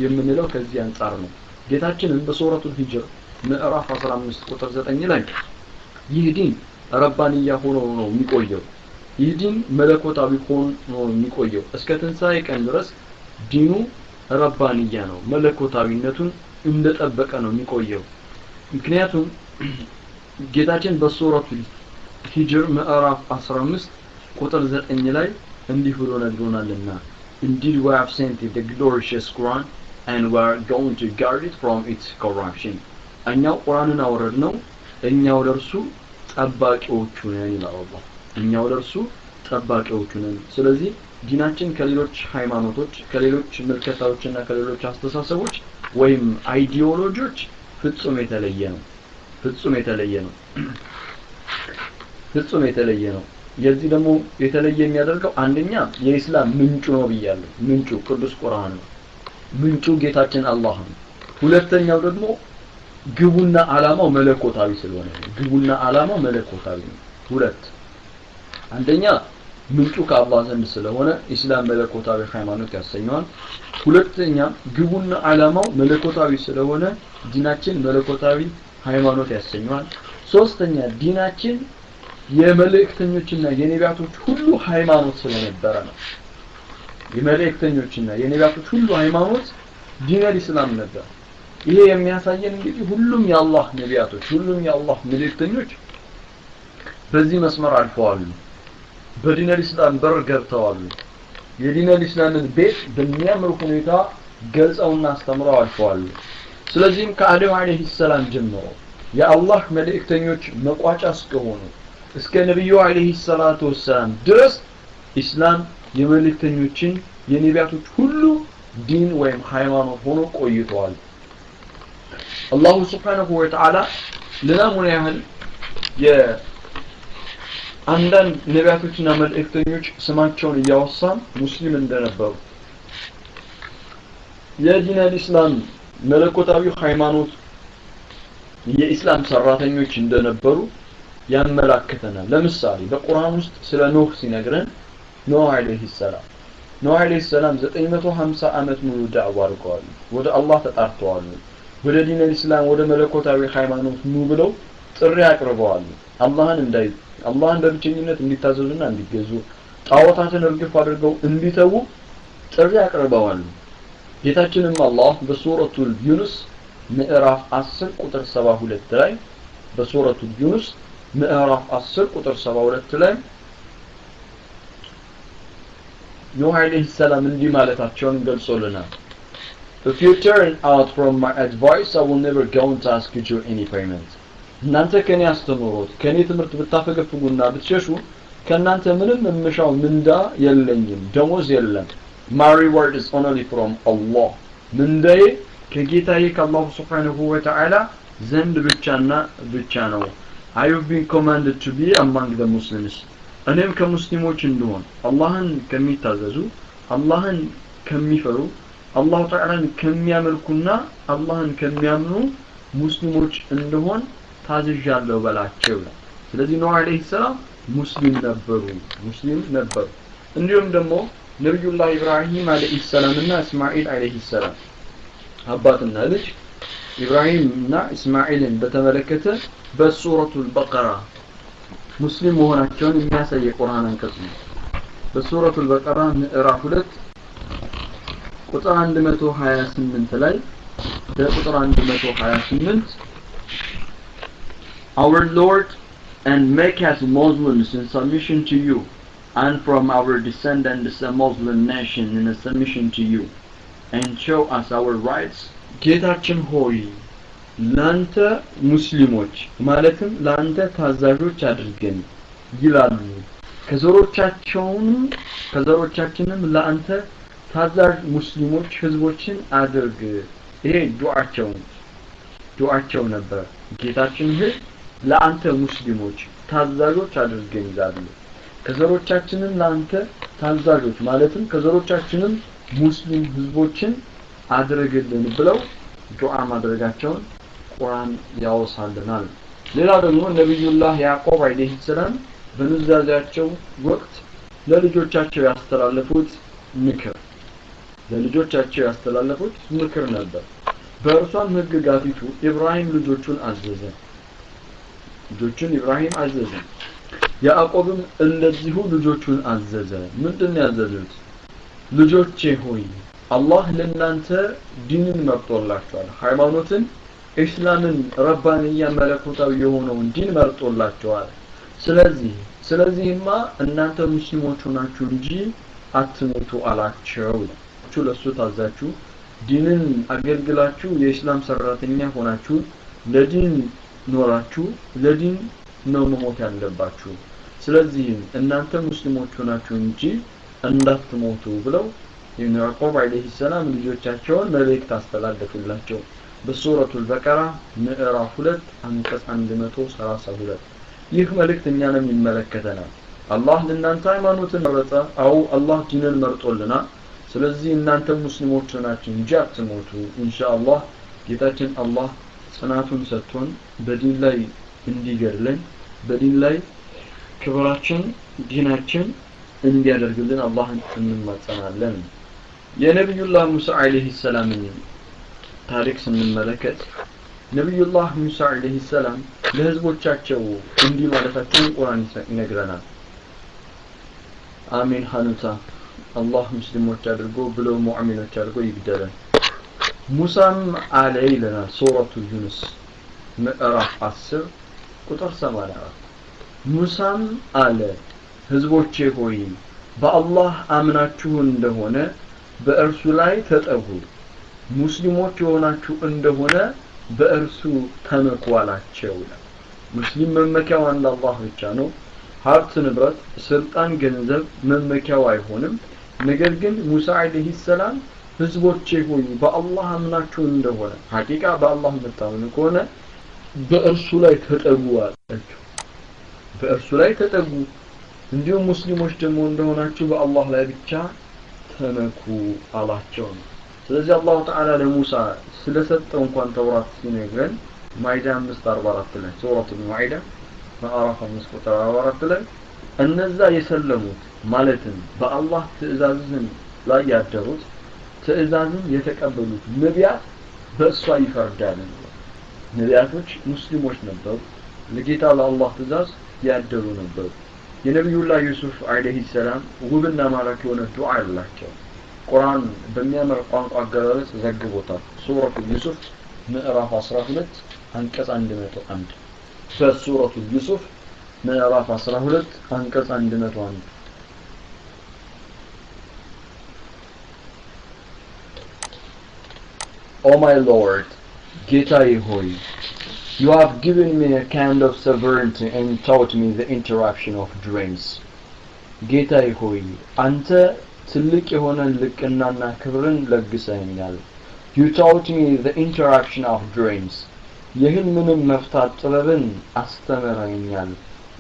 የምንለው ከዚህ አንፃር ነው ጌታችንን በሱረቱል ሂጅር ምዕራፍ 15 ቁጥር 9 ላይ ይህ ዲን ረባንያ ሆኖ ነው የሚቆየው ይህ ዲን መለኮታዊ ሆኖ ነው የሚቆየው እስከ ትንሣኤ ቀን ድረስ ዲኑ ረባንያ ነው መለኮታዊነቱን እንደጠበቀ ነው የሚቆየው ምክንያቱም ጌታችን በሱረቱል ሂጅር ምዕራፍ 15 ቁጥር 9 ላይ እንዲህ ብሎ ነግሮናልና indeed we have sent the glorious Quran and we are going to guard it from its corruption እኛው ቁርአንን አወረድነው እኛው ለርሱ ጠባቂዎቹ ነን ይላል አላህ እኛው ለርሱ ጠባቂዎቹ ነን ስለዚህ ዲናችን ከሌሎች ሃይማኖቶች ከሌሎች ምልከታዎችና ከሌሎች አስተሳሰቦች ወይም አይዲዮሎጂዎች ፍጹም የተለየ ነው ፍጹም የተለየ ነው የዚህ ደግሞ የተለየ የሚያደርገው አንደኛ የኢስላም ምንጩ ነው ብያለሁ ምንጩ ቅዱስ ቁርአን ነው ምንጩ ጌታችን አላህ ነው ሁለተኛው ደግሞ ግቡና ዓላማው መለኮታዊ ስለሆነ ግቡና ዓላማው መለኮታዊ ነው ሁለት አንደኛ ምንጩ ከአላህ ዘንድ ስለሆነ ኢስላም መለኮታዊ ሃይማኖት ያሰኘዋል ሁለተኛ ግቡና ዓላማው መለኮታዊ ስለሆነ ዲናችን መለኮታዊ ሃይማኖት ያሰኘዋል ሶስተኛ ዲናችን የመልእክተኞችና የነቢያቶች ሁሉ ሃይማኖት ስለነበረ ነው የመልእክተኞችና የነቢያቶች ሁሉ ሃይማኖት ዲነል ኢስላም ነበር ይሄ የሚያሳየን እንግዲህ ሁሉም የአላህ ነቢያቶች ሁሉም የአላህ መልእክተኞች በዚህ መስመር አልፈዋል በዲነል ኢስላም በር ገብተዋል የዲነል ኢስላምን ቤት በሚያምር ሁኔታ ገልጸውና አስተምረው አልፈዋል ስለዚህም ከአደም አለይሂ ሰላም ጀምሮ የአላህ መልእክተኞች መቋጫ እስከሆኑ እስከ ነብዩ አለይሂ ሰላቱ ወሰለም ድረስ ኢስላም የመልእክተኞችን የነቢያቶች ሁሉ ዲን ወይም ሃይማኖት ሆኖ ቆይቷል አላሁ ሱብሓነሁ ወተዓላ ለናሙና ያህል የአንዳንድ ነቢያቶችና መልእክተኞች ስማቸውን እያወሳ ሙስሊም እንደነበሩ የዲን አልኢስላም መለኮታዊ ሃይማኖት የኢስላም ሰራተኞች እንደነበሩ ያመላክተናል ለምሳሌ በቁርአን ውስጥ ስለ ኖህ ሲነግረን ኖህ አለይሂ ሰላም 950 አመት ሙሉ ዳዕዋ አድርገዋል ወደ አላህ ተጣርተዋል ወደ ዲን አልኢስላም ወደ መለኮታዊ ሃይማኖት ኑ ብለው ጥሪ አቅርበዋል አላህን በብቸኝነት እንዲታዘዙና እንዲገዙ ጣዖታትን እርግፍ አድርገው እንዲተዉ ጥሪ አቅርበዋል ጌታችንም አላህ በሱረቱል ዩኑስ ምዕራፍ 10 ቁጥር 72 ላይ በሱረቱል ዩኑስ ምዕራፍ 10 ቁጥር 72 ላይ ኖህ አለይሂ ሰላም እንዲህ ማለታቸውን ገልጾልናል If you turn out from my advice I will never go to ask you any payment እናንተ ከኔ አስተምሮት ከኔ ትምህርት ብታፈገፍጉና ብትሸሹ ከናንተ ምንም ምንሻው ምንዳ የለኝም ደሞዝ የለም My reward is only from Allah ምንዳዬ ከጌታዬ ከአላሁ ሱብሓነሁ ወተዓላ ዘንድ ብቻና ብቻ ነው I have been commanded to be among the Muslims እኔም ከሙስሊሞች እንደሆን አላህን ከሚታዘዙ አላህን ከሚፈሩ አላሁ ተዓላን ከሚያመልኩና አላህን ከሚያምኑ ሙስሊሞች እንደሆን ታዝዣለሁ በላቸው ስለዚህ ኖህ አለይሂ ሰላም ሙስሊም ነበሩ እንዲሁም ደግሞ ነብዩላህ ኢብራሂም አለይሂ ሰላምና እስማኤል አለይሂ ሰላም አባትና ልጅ ኢብራሂምና እስማኤልን በተመለከተ በሱረቱል በቀራ ሙስሊም መሆናቸውን የሚያሳይ የቁርአን አንቀጽ ነው በሱረቱል በቀራ ምዕራፍ 2 ቁጥር 128 ላይ በቁጥር 128 Our Lord and make us Muslims in submission to you and from our descendants a Muslim nation in a submission to you and show us our rights ጌታችን ሆይ ላንተ ሙስሊሞች ማለትም ላንተ ታዛዦች አድርገን ይላሉ ከዘሮቻችንም ላንተ ታዛዥ ሙስሊሞች ህዝቦችን አድርግ ይሄ ዱዓቸው ነበር ጌታችን ሆይ ላንተ ሙስሊሞች ታዛዦች አድርገን ይላሉ ከዘሮቻችንም ላንተ ታዛዦች ማለትም ከዘሮቻችንም ሙስሊም ህዝቦችን አድርግልን ብለው ዱዓ ማድረጋቸውን ቁርአን ያወሳልናል ሌላ ደግሞ ነብዩላህ ያዕቆብ አለይሂ ሰላም በኑዛዜያቸው ወቅት ለልጆቻቸው ያስተላለፉት ምክር ነበር። በእርሷም ህግጋቲቱ ኢብራሂም ልጆቹን አዘዘ። ያዕቆብም እንደዚሁ ልጆቹን አዘዘ። ምንድነው ያዘዙት? ልጆቼ ሆይ አላህ ለእናንተ ዲንን መርጦላችኋል፣ ሃይማኖትን ኢስላምን ረባንያ መለኮታዊ የሆነውን ዲን መርጦላችኋል። ስለዚህማ እናንተ ሙስሊሞች ሆናችሁ እንጂ አትሞቱ አላቸው። ለሱ ታዛችሁ ዲንን አገልግላችሁ የኢስላም ሰራተኛ ሆናችሁ ለዲን ኖራችሁ ለዲን ነው መሞት ያለባችሁ። ስለዚህም እናንተ ሙስሊሞች ሆናችሁ እንጂ እንዳትሞቱ ብለው ያዕቆብ አለይሂ ሰላም ልጆቻቸውን መልእክት አስተላለፉላቸው። በሱረቱል በቀራ ምዕራፍ 2 አንቀጽ 132 ይህ መልእክት እኛንም ይመለከተናል። አላህ ለእናንተ ሃይማኖትን መረጠ። አላህ ዲንን መርጦልናል። ስለዚህ እናንተ ሙስሊሞች ናችሁ እንጂ አትሞቱ። ኢንሻአላህ ጌታችን አላህ ጽናቱን ሰጥቶን በዲን ላይ እንዲገድለን በዲን ላይ ክብራችን ዲናችን እንዲያደርግልን አላህን እንማጸናለን። የነብዩላህ ሙሳ አለይሂ ሰላም ታሪክ ስንመለከት ነብዩላህ ሙሳ አለይሂ ሰላም ለህዝቦቻቸው እንዲህ ማለታቸውን ቁርአን ይነግረናል። አሚን ሐኑታ አላህ ሙስሊሞች አድርጎ ብለው ሙእሚኖች አድርጎ ይግደለን። ሙሳም አለ ይለናል ሱረቱ ዩኑስ ምዕራፍ 10 ቁጥር 84 ሙሳም አለ ህዝቦቼ ሆይ በአላህ አምናችሁ እንደሆነ በእርሱ ላይ ተጠጉ፣ ሙስሊሞች የሆናችሁ እንደሆነ በእርሱ ተመኩ አላቸው። ሙስሊም መመኪያው አንድ አላህ ብቻ ነው። ሀብት ንብረት ስልጣን ገንዘብ መመኪያው አይሆንም። ነገር ግን ሙሳ አለይሂ ሰላም ህዝቦቼ ሆይ በአላህ አምናችሁ እንደሆነ ሐቂቃ በአላህ መታመኑ ከሆነ በእርሱ ላይ ተጠጉ አላቸው። በእርሱ ላይ ተጠጉ እንዲሁም ሙስሊሞች ደግሞ እንደሆናችሁ በአላህ ላይ ብቻ ተመኩ አላቸው። ስለዚህ አላህ ተዓላ ለሙሳ ስለሰጠው እንኳን ተውራት ሲነግረን ማይዳ 5:44 ላይ ሱረቱል ማኢዳ ምዕራፍ 5 ቁጥር 44 ላይ እነዛ የሰለሙት ማለትም በአላህ ትእዛዝን ላይ ያደሩት ትእዛዝን የተቀበሉት ነቢያት በእሷ ይፈርዳሉ። ነቢያቶች ሙስሊሞች ነበሩ፣ ለጌታ ለአላህ ትእዛዝ ያደሩ ነበሩ። የነብዩላህ ዩሱፍ አለይሂ ሰላም ውብና ማራኪ የሆነ ዱዓ አላቸው። ቁርአን በሚያምር ቋንቋ አገላለጽ ዘግቦታል። ሱረቱ ዩሱፍ ምዕራፍ 12 አንቀጽ 101 በሱረቱ ዩሱፍ ምዕራፍ 12 አንቀጽ 101 Oh my Lord, ጌታዬ ሆይ You have given me a kind of sovereignty and taught me the interaction of dreams. ጌታዬ ሆይ አንተ ትልቅ የሆነ ልቅናና ክብርን ለግሰኸኛል። You taught me the interaction of dreams. የህልምንም መፍታት ጥበብን አስተምረኸኛል።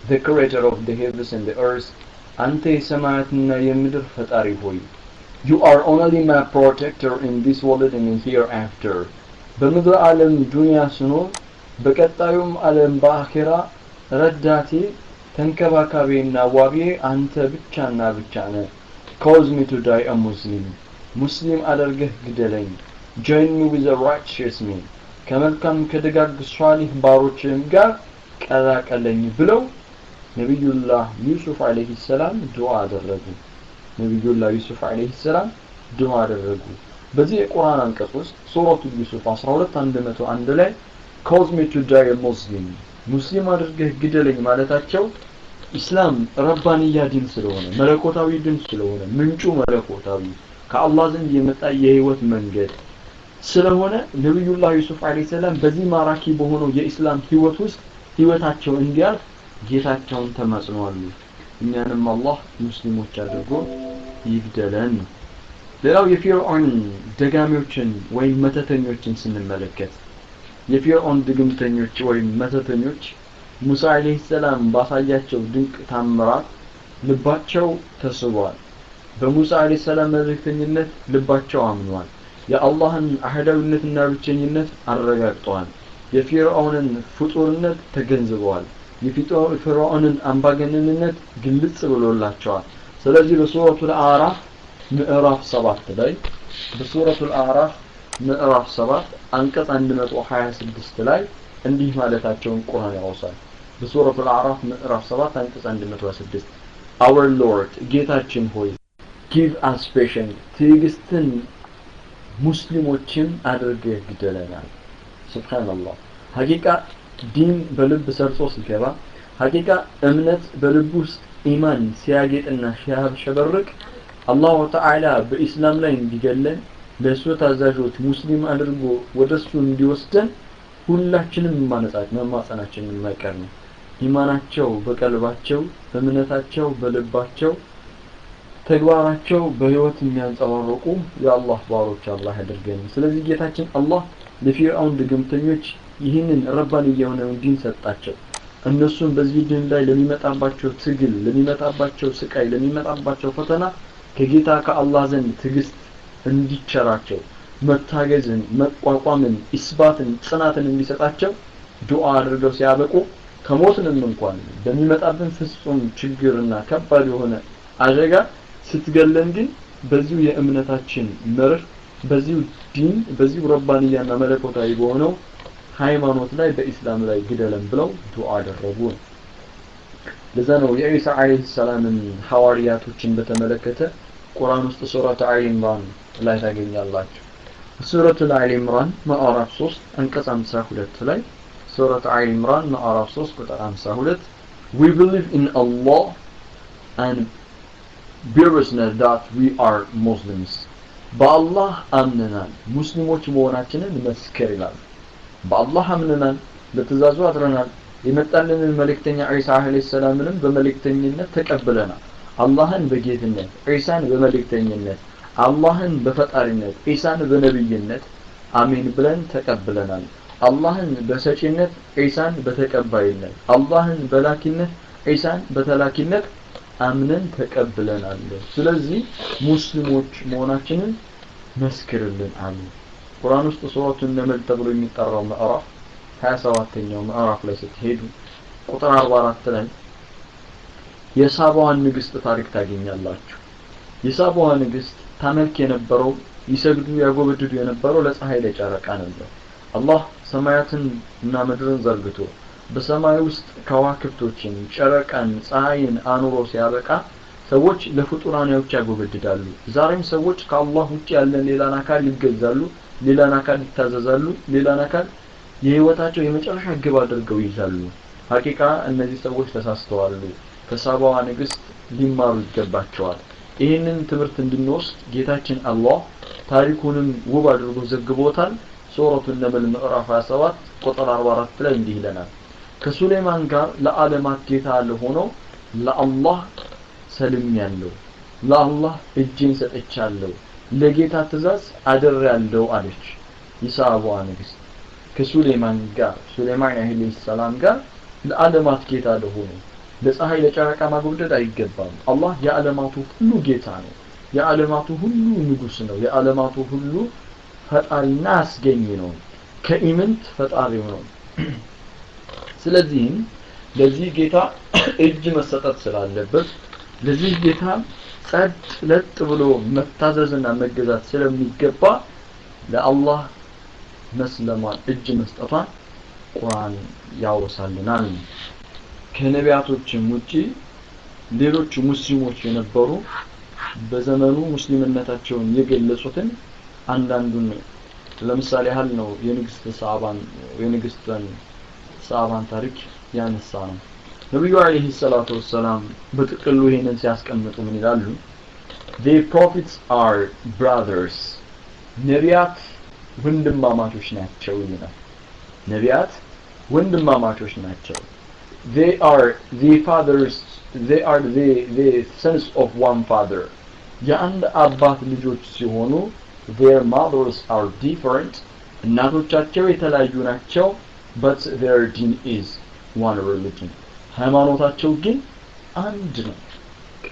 The creator of the heavens and the earth. አንተ የሰማያትና የምድር ፈጣሪ ሆይ You are only my protector in this world and in hereafter. በምድር ዓለም ዱንያ ስኖር በቀጣዩም ዓለም በአኺራ ረዳቴ ተንከባካቤና ዋቤ አንተ ብቻና ብቻ ነህ። Cause me to die a Muslim. ሙስሊም አድርገህ ግደለኝ። Join me with the righteous men. ከመልካም ከደጋግ ሷሊህ ባሮችም ጋር ቀላቀለኝ ብለው ነብዩላህ ዩሱፍ አለይሂ ሰላም ዱዓ አደረጉ። ነብዩላህ ዩሱፍ አለይሂ ሰላም ዱዓ አደረጉ። በዚህ የቁርአን አንቀጽ ውስጥ ሱረቱ ዩሱፍ 12:101 ላይ Cause me to die a Muslim. ሙስሊም አድርገህ ግደለኝ ማለታቸው ኢስላም ረባንያ ዲን ስለሆነ መለኮታዊ ዲን ስለሆነ ምንጩ መለኮታዊ ከአላህ ዘንድ የመጣ የህይወት መንገድ ስለሆነ ነብዩላህ ዩሱፍ አለይሂ ሰላም በዚህ ማራኪ በሆነው የኢስላም ህይወት ውስጥ ህይወታቸው እንዲያልፍ ጌታቸውን ተማጽነዋል። እኛንም አላህ ሙስሊሞች አድርጎ ይግደለን። ሌላው የፊርዖን ደጋሚዎችን ወይም መተተኞችን ስንመለከት የፊርዖን ድግምተኞች ወይም መተተኞች ሙሳ አለይሂ ሰላም ባሳያቸው ድንቅ ታምራት ልባቸው ተስቧል። በሙሳ አለይሂ ሰላም መልእክተኝነት ልባቸው አምኗል። የአላህን አህዳዊነትና ብቸኝነት አረጋግጠዋል። የፊርዓውንን ፍጡርነት ተገንዝበዋል የፊርዓውንን አምባገነንነት ግልጽ ብሎላቸዋል ስለዚህ በሱረቱል አዕራፍ ምዕራፍ 7 ላይ በሱረቱል አዕራፍ ምዕራፍ 7 አንቀጽ 126 ላይ እንዲህ ማለታቸውን ቁርአን ያወሳል በሱረቱል አዕራፍ ምዕራፍ 7 አንቀጽ 126 Our Lord ጌታችን ሆይ give us patience ትዕግስትን ሙስሊሞችን አድርገህ ግደለናል ሱብሃንአላህ ሐቂቃ ዲን በልብ ሰርጾ ሲገባ ሐቂቃ እምነት በልብ ውስጥ ኢማን ሲያጌጥና ሲያሸበርቅ አላሁ ተዓላ በእስላም ላይ እንዲገለን ለሱ ታዛዦች ሙስሊም አድርጎ ወደሱ እንዲወስደን ሁላችንም መማጸናችን የማይቀር ነው ኢማናቸው በቀልባቸው እምነታቸው በልባቸው ተግባራቸው በህይወት የሚያንጸባርቁ የአላህ ባሮች አላህ ያድርገን ስለዚህ ጌታችን አላህ ለፊርዓውን ድግምተኞች ይህንን ረባን የሆነውን ዲን ሰጣቸው እነሱም በዚህ ዲን ላይ ለሚመጣባቸው ትግል ለሚመጣባቸው ስቃይ ለሚመጣባቸው ፈተና ከጌታ ከአላህ ዘንድ ትግስት እንዲቸራቸው መታገዝን መቋቋምን ኢስባትን ጽናትን እንዲሰጣቸው ዱዓ አድርገው ሲያበቁ ከሞትንም እንኳን በሚመጣብን ፍጹም ችግርና ከባድ የሆነ አደጋ ስትገለን ግን በዚሁ የእምነታችን መርህ በዚሁ ዲን በዚሁ ረባንያና መለኮታዊ በሆነው ሃይማኖት ላይ በእስላም ላይ ግደለን ብለው ዱዓ አደረጉ ለዛ ነው የኢሳ አለይሂ ሰላምን ሐዋርያቶችን በተመለከተ ቁርአን ውስጥ ሱረቱ አሊ ኢምራን ላይ ታገኛላችሁ ሱረቱ አሊ ኢምራን ምዕራፍ 3 አንቀጽ 52 ላይ ሱረቱ አሊ ኢምራን ምዕራፍ 3 ቁጥር 52 We believe in Allah and bear witness that we are Muslims በአላህ አምነናል ሙስሊሞች መሆናችንን መስከር ይላል በአላህ አምነናል ለትእዛዙ አድረናል የመጣልንን መልእክተኛ ኢሳ አለይሂ ሰላምንም በመልእክተኝነት ተቀበለናል አላህን በጌትነት ኢሳን በመልእክተኝነት አላህን በፈጣሪነት ኢሳን በነብይነት አሜን ብለን ተቀበለናል አላህን በሰጪነት ኢሳን በተቀባይነት አላህን በላኪነት ኢሳን በተላኪነት አምነን ተቀበለናል ስለዚህ ሙስሊሞች መሆናችንን መስክርልን አሉ ቁርአን ውስጥ ሱረቱ ነምል ተብሎ የሚጠራው ምዕራፍ 27ኛው ምዕራፍ ላይ ስትሄዱ ቁጥር 44 ላይ የሳባዋን ንግስት ታሪክ ታገኛላችሁ የሳባዋ ንግስት ታመልክ የነበረው ይሰግዱ ያጎበድዱ የነበረው ለፀሐይ ለጨረቃ ነበር አላህ ሰማያትን እና ምድርን ዘርግቶ በሰማይ ውስጥ ከዋክብቶችን ጨረቃን ፀሐይን አኑሮ ሲያበቃ ሰዎች ለፍጡራኖች ያጎበድዳሉ ዛሬም ሰዎች ከአላህ ውጪ ያለን ሌላን አካል ይገዛሉ ሌላን አካል ይታዘዛሉ ሌላን አካል የህይወታቸው የመጨረሻ ግብ አድርገው ይዛሉ ሐቂቃ እነዚህ ሰዎች ተሳስተዋል ከሳባዋ ንግስት ሊማሩ ይገባቸዋል ይህንን ትምህርት እንድንወስድ ጌታችን አላህ ታሪኩንም ውብ አድርጎ ዘግቦታል ሱረቱ ነምል ምዕራፍ 27 ቁጥር 44 ላይ እንዲህ ይለናል ከሱሌማን ጋር ለዓለማት ጌታ ለሆነው ለአላህ ሰልም ያለው ለአላህ እጅን ሰጥቻለሁ ለጌታ ትእዛዝ አደረያለሁ አለች የሳባዋ ንግስት ከሱሌማን ጋር ሱሌማን አለይሂ ሰላም ጋር ለዓለማት ጌታ ለሆነው ለፀሐይ ለጨረቃ ማጎብደድ አይገባም አላህ የዓለማቱ ሁሉ ጌታ ነው የዓለማቱ ሁሉ ንጉስ ነው የዓለማቱ ሁሉ ፈጣሪና አስገኝ ነው ከኢምንት ፈጣሪው ነው ስለዚህ ለዚህ ጌታ እጅ መሰጠት ስላለበት ለዚህ ጌታ ጸጥ ለጥ ብሎ መታዘዝና መገዛት ስለሚገባ ለአላህ መስለማን እጅ መስጠቷን ቁርአን ያወሳልናል ከነቢያቶችም ውጪ ሌሎች ሙስሊሞች የነበሩ በዘመኑ ሙስሊምነታቸውን የገለጹትን አንዳንዱን ለምሳሌ ያህል ነው የንግስት ሳባን ታሪክ ያነሳ ነው ነብዩ አለይሂ ሰላቱ ወሰላም በጥቅሉ ይሄንን ሲያስቀምጡ ምን ይላሉ the prophets are brothers ነቢያት ወንድማማቾች ናቸው ይላል ነቢያት ወንድማማቾች ናቸው they are the sons of one father የአንድ አባት ልጆች ሲሆኑ their mothers are different እናቶቻቸው የተለያዩ ናቸው but their deen is one religion ሃይማኖታቸው ግን አንድ ነው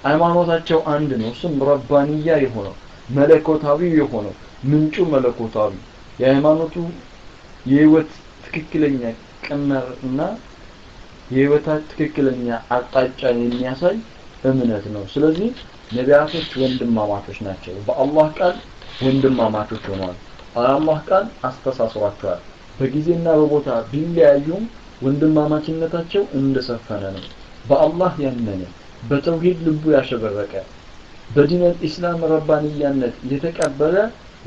ሃይማኖታቸው አንድ ነው እሱም ረባንያ የሆነው መለኮታዊ የሆነው ምንጩ መለኮታዊ የሃይማኖቱ የህይወት ትክክለኛ ቀመርና የህይወታችን ትክክለኛ አቅጣጫን የሚያሳይ እምነት ነው ስለዚህ ነቢያቶች ወንድማማቾች ናቸው በአላህ ቃል ወንድማማቾች ሆነዋል አላህ ቃል አስተሳስሯቸዋል በጊዜና በቦታ ቢለያዩም ወንድማማችነታቸው እንደሰፈነ ነው በአላህ ያመነ በተውሂድ ልቡ ያሸበረቀ በዲን الاسلام ረባንያነት የተቀበለ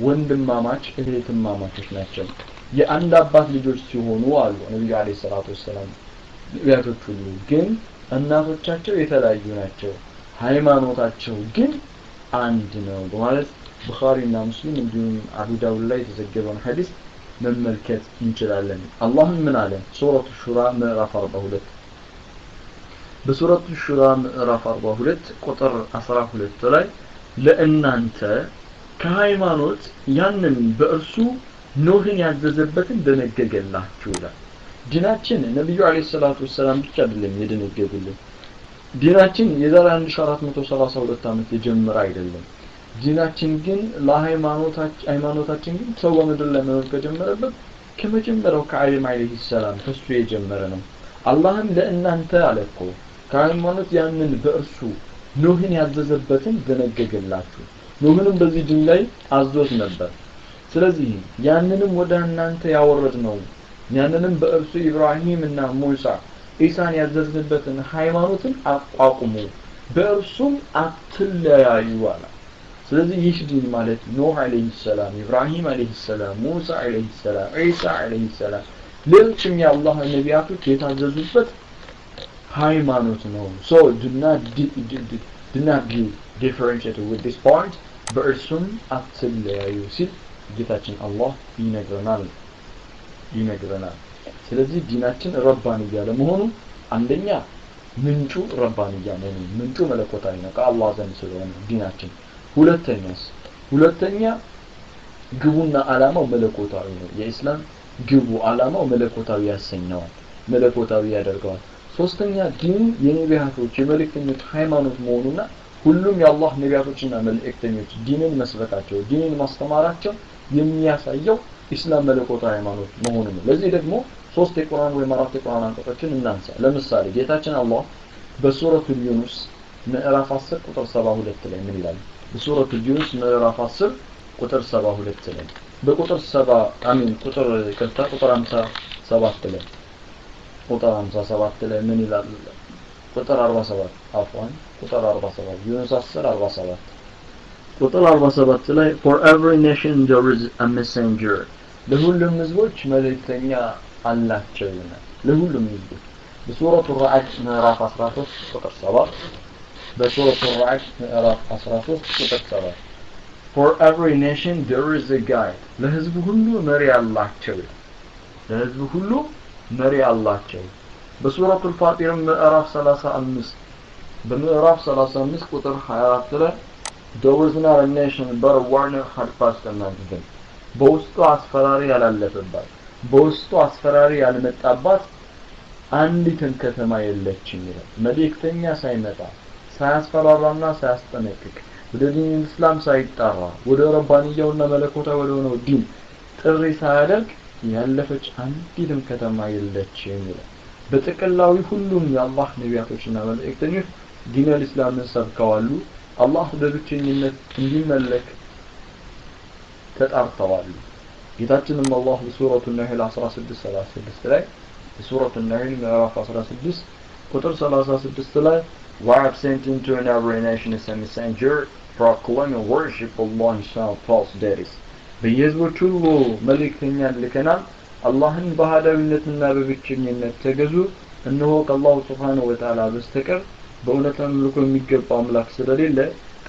ወንድማማች እህትማማቾች ናቸው የአንድ አባት ልጆች ሲሆኑ አሉ ነብዩ አለይሂ ሰላቱ ወሰለም ነቢያቶች ሁሉ ግን እናቶቻቸው የተለያዩ ናቸው ሃይማኖታቸው ግን አንድ ነው በማለት ቡኻሪና ሙስሊም እንዲሁም አቡ ዳውድ ላይ የተዘገበውን ሐዲስ መመልከት እንችላለን አላህ ምን አለ ሱረቱ ሹራ ምዕራፍ 42 በሱረቱ ሹራ ምዕራፍ 42 ቁጥር 12 ላይ ለእናንተ ከሃይማኖት ያንን በእርሱ ኖህን ያዘዘበትን ደነገገላችሁ ይላል ዲናችን ነብዩ አለይሂ ሰላቱ ወሰለም ብቻ አይደለም የደነገጉልን ዲናችን የዛሬ 1432 ዓመት የጀመረ አይደለም ዲናችን ግን ለሃይማኖታችን ግን ሰው በምድር ላይ መኖር ከጀመረበት ከመጀመሪያው ከአደም አለይሂ ሰላም ከሱ የጀመረ ነው አላህም ለእናንተ አለኮ ከሃይማኖት ያንን በእርሱ ኖህን ያዘዘበትን ደነገገላችሁ ኖህንም በዚህ ዲን ላይ አዞት ነበር ስለዚህ ያንንም ወደ እናንተ ያወረድነው ያንንም በእርሱ ኢብራሂም እና ሙሳ ኢሳን ያዘዝንበትን ሃይማኖትን አቋቁሙ በእርሱም አትለያዩ አለ ስለዚህ ይህ ዲን ማለት ኖህ አለይሂ ሰላም ኢብራሂም አለይሂ ሰላም ሙሳ አለይሂ ሰላም ኢሳ አለይሂ ሰላም ሌሎችም የአላህ ነቢያቶች የታዘዙበት ሃይማኖት ነው so do not be differentiated with this point በእርሱም አትለያዩ ሲል ጌታችን አላህ ይነግረናል ስለዚህ ዲናችን ረባንያ ለመሆኑ አንደኛ ምንጩ ረባንያ ነው ምንጩ መለኮታዊ ነው ከአላህ ዘንድ ስለሆነ ዲናችን ሁለተኛ ግቡና ዓላማው መለኮታዊ ነው የኢስላም ግቡ ዓላማው መለኮታዊ ያሰኘዋል መለኮታዊ ያደርገዋል ሶስተኛ ዲን የነቢያቶች የመልእክተኞች ሃይማኖት መሆኑና ሁሉም የአላህ ነቢያቶችና መልእክተኞች ዲንን መስበካቸው ዲንን ማስተማራቸው የሚያሳየው ኢስላም መለኮታዊ ሃይማኖት መሆኑን ነው ለዚህ ደግሞ ሶስት የቁርአን ወይ አራት የቁርአን አንቀጾችን እናንሳ ለምሳሌ ጌታችን አላህ በሱረቱ ዩኑስ ምዕራፍ 10 ቁጥር 72 ላይ ምን ይላል በሱረቱ ዩኑስ ምዕራፍ 10 ቁጥር 72 ላይ በቁጥር 7 ቁጥር 57 ላይ ቁጥር 57 ላይ ምን ይላል ቁጥር 47 አፍዋን ቁጥር 47 ዩኑስ 10 47 ቁጥር 47 ላይ for every nation there is a messenger ለሁሉም ህዝቦች መልእክተኛ አላቸው ይላል ለሁሉም ህዝቦች በሱረቱ ራዕድ ምዕራፍ 13 ቁጥር 7 በሱረቱ ራዕድ ምዕራፍ 13 ቁጥር 7 for every nation there is a guide ለህዝቡ ሁሉ መሪ አላቸው ለህዝቡ ሁሉ መሪ አላቸው በሱረቱ ፋጢር ምዕራፍ 35 በምዕራፍ 35 ቁጥር 24 ላይ there was not a nation but a warner had passed among them በውስጡ አስፈራሪ ያላለፈባት በውስጡ አስፈራሪ ያልመጣባት አንዲትን ከተማ የለችም ይላል መልእክተኛ ሳይመጣ ሳያስፈራራና ሳያስጠነቅቅ ወደ ዲን እስላም ሳይጣራ ወደ ረባንያውና መለኮታዊ ወደ ሆነው ዲን ጥሪ ሳያደርግ ያለፈች አንዲትም ከተማ የለችም ይላል በተቀላዊ ሁሉም የአላህ ነቢያቶችና መልእክተኞች ዲን እስላምን ሰብከዋል አላህ በብቸኝነት እንዲመለክ ተጣርተዋል ጌታችንም አላህ በሱረቱ ነህል 16:36 ላይ በሱረቱ ነህል ምዕራፍ 16 ቁጥር 36 ላይ "Why sent into every nation a messenger proclaiming worship Allah and false deities." በየህዝቦች ሁሉ መልእክተኛ ልከናል አላህን በሃዳዊነትና በብቸኝነት ተገዙ እነሆ ከአላህ Subhanahu Wa Ta'ala በስተቀር በእውነት አምልኮ የሚገባው አምላክ ስለሌለ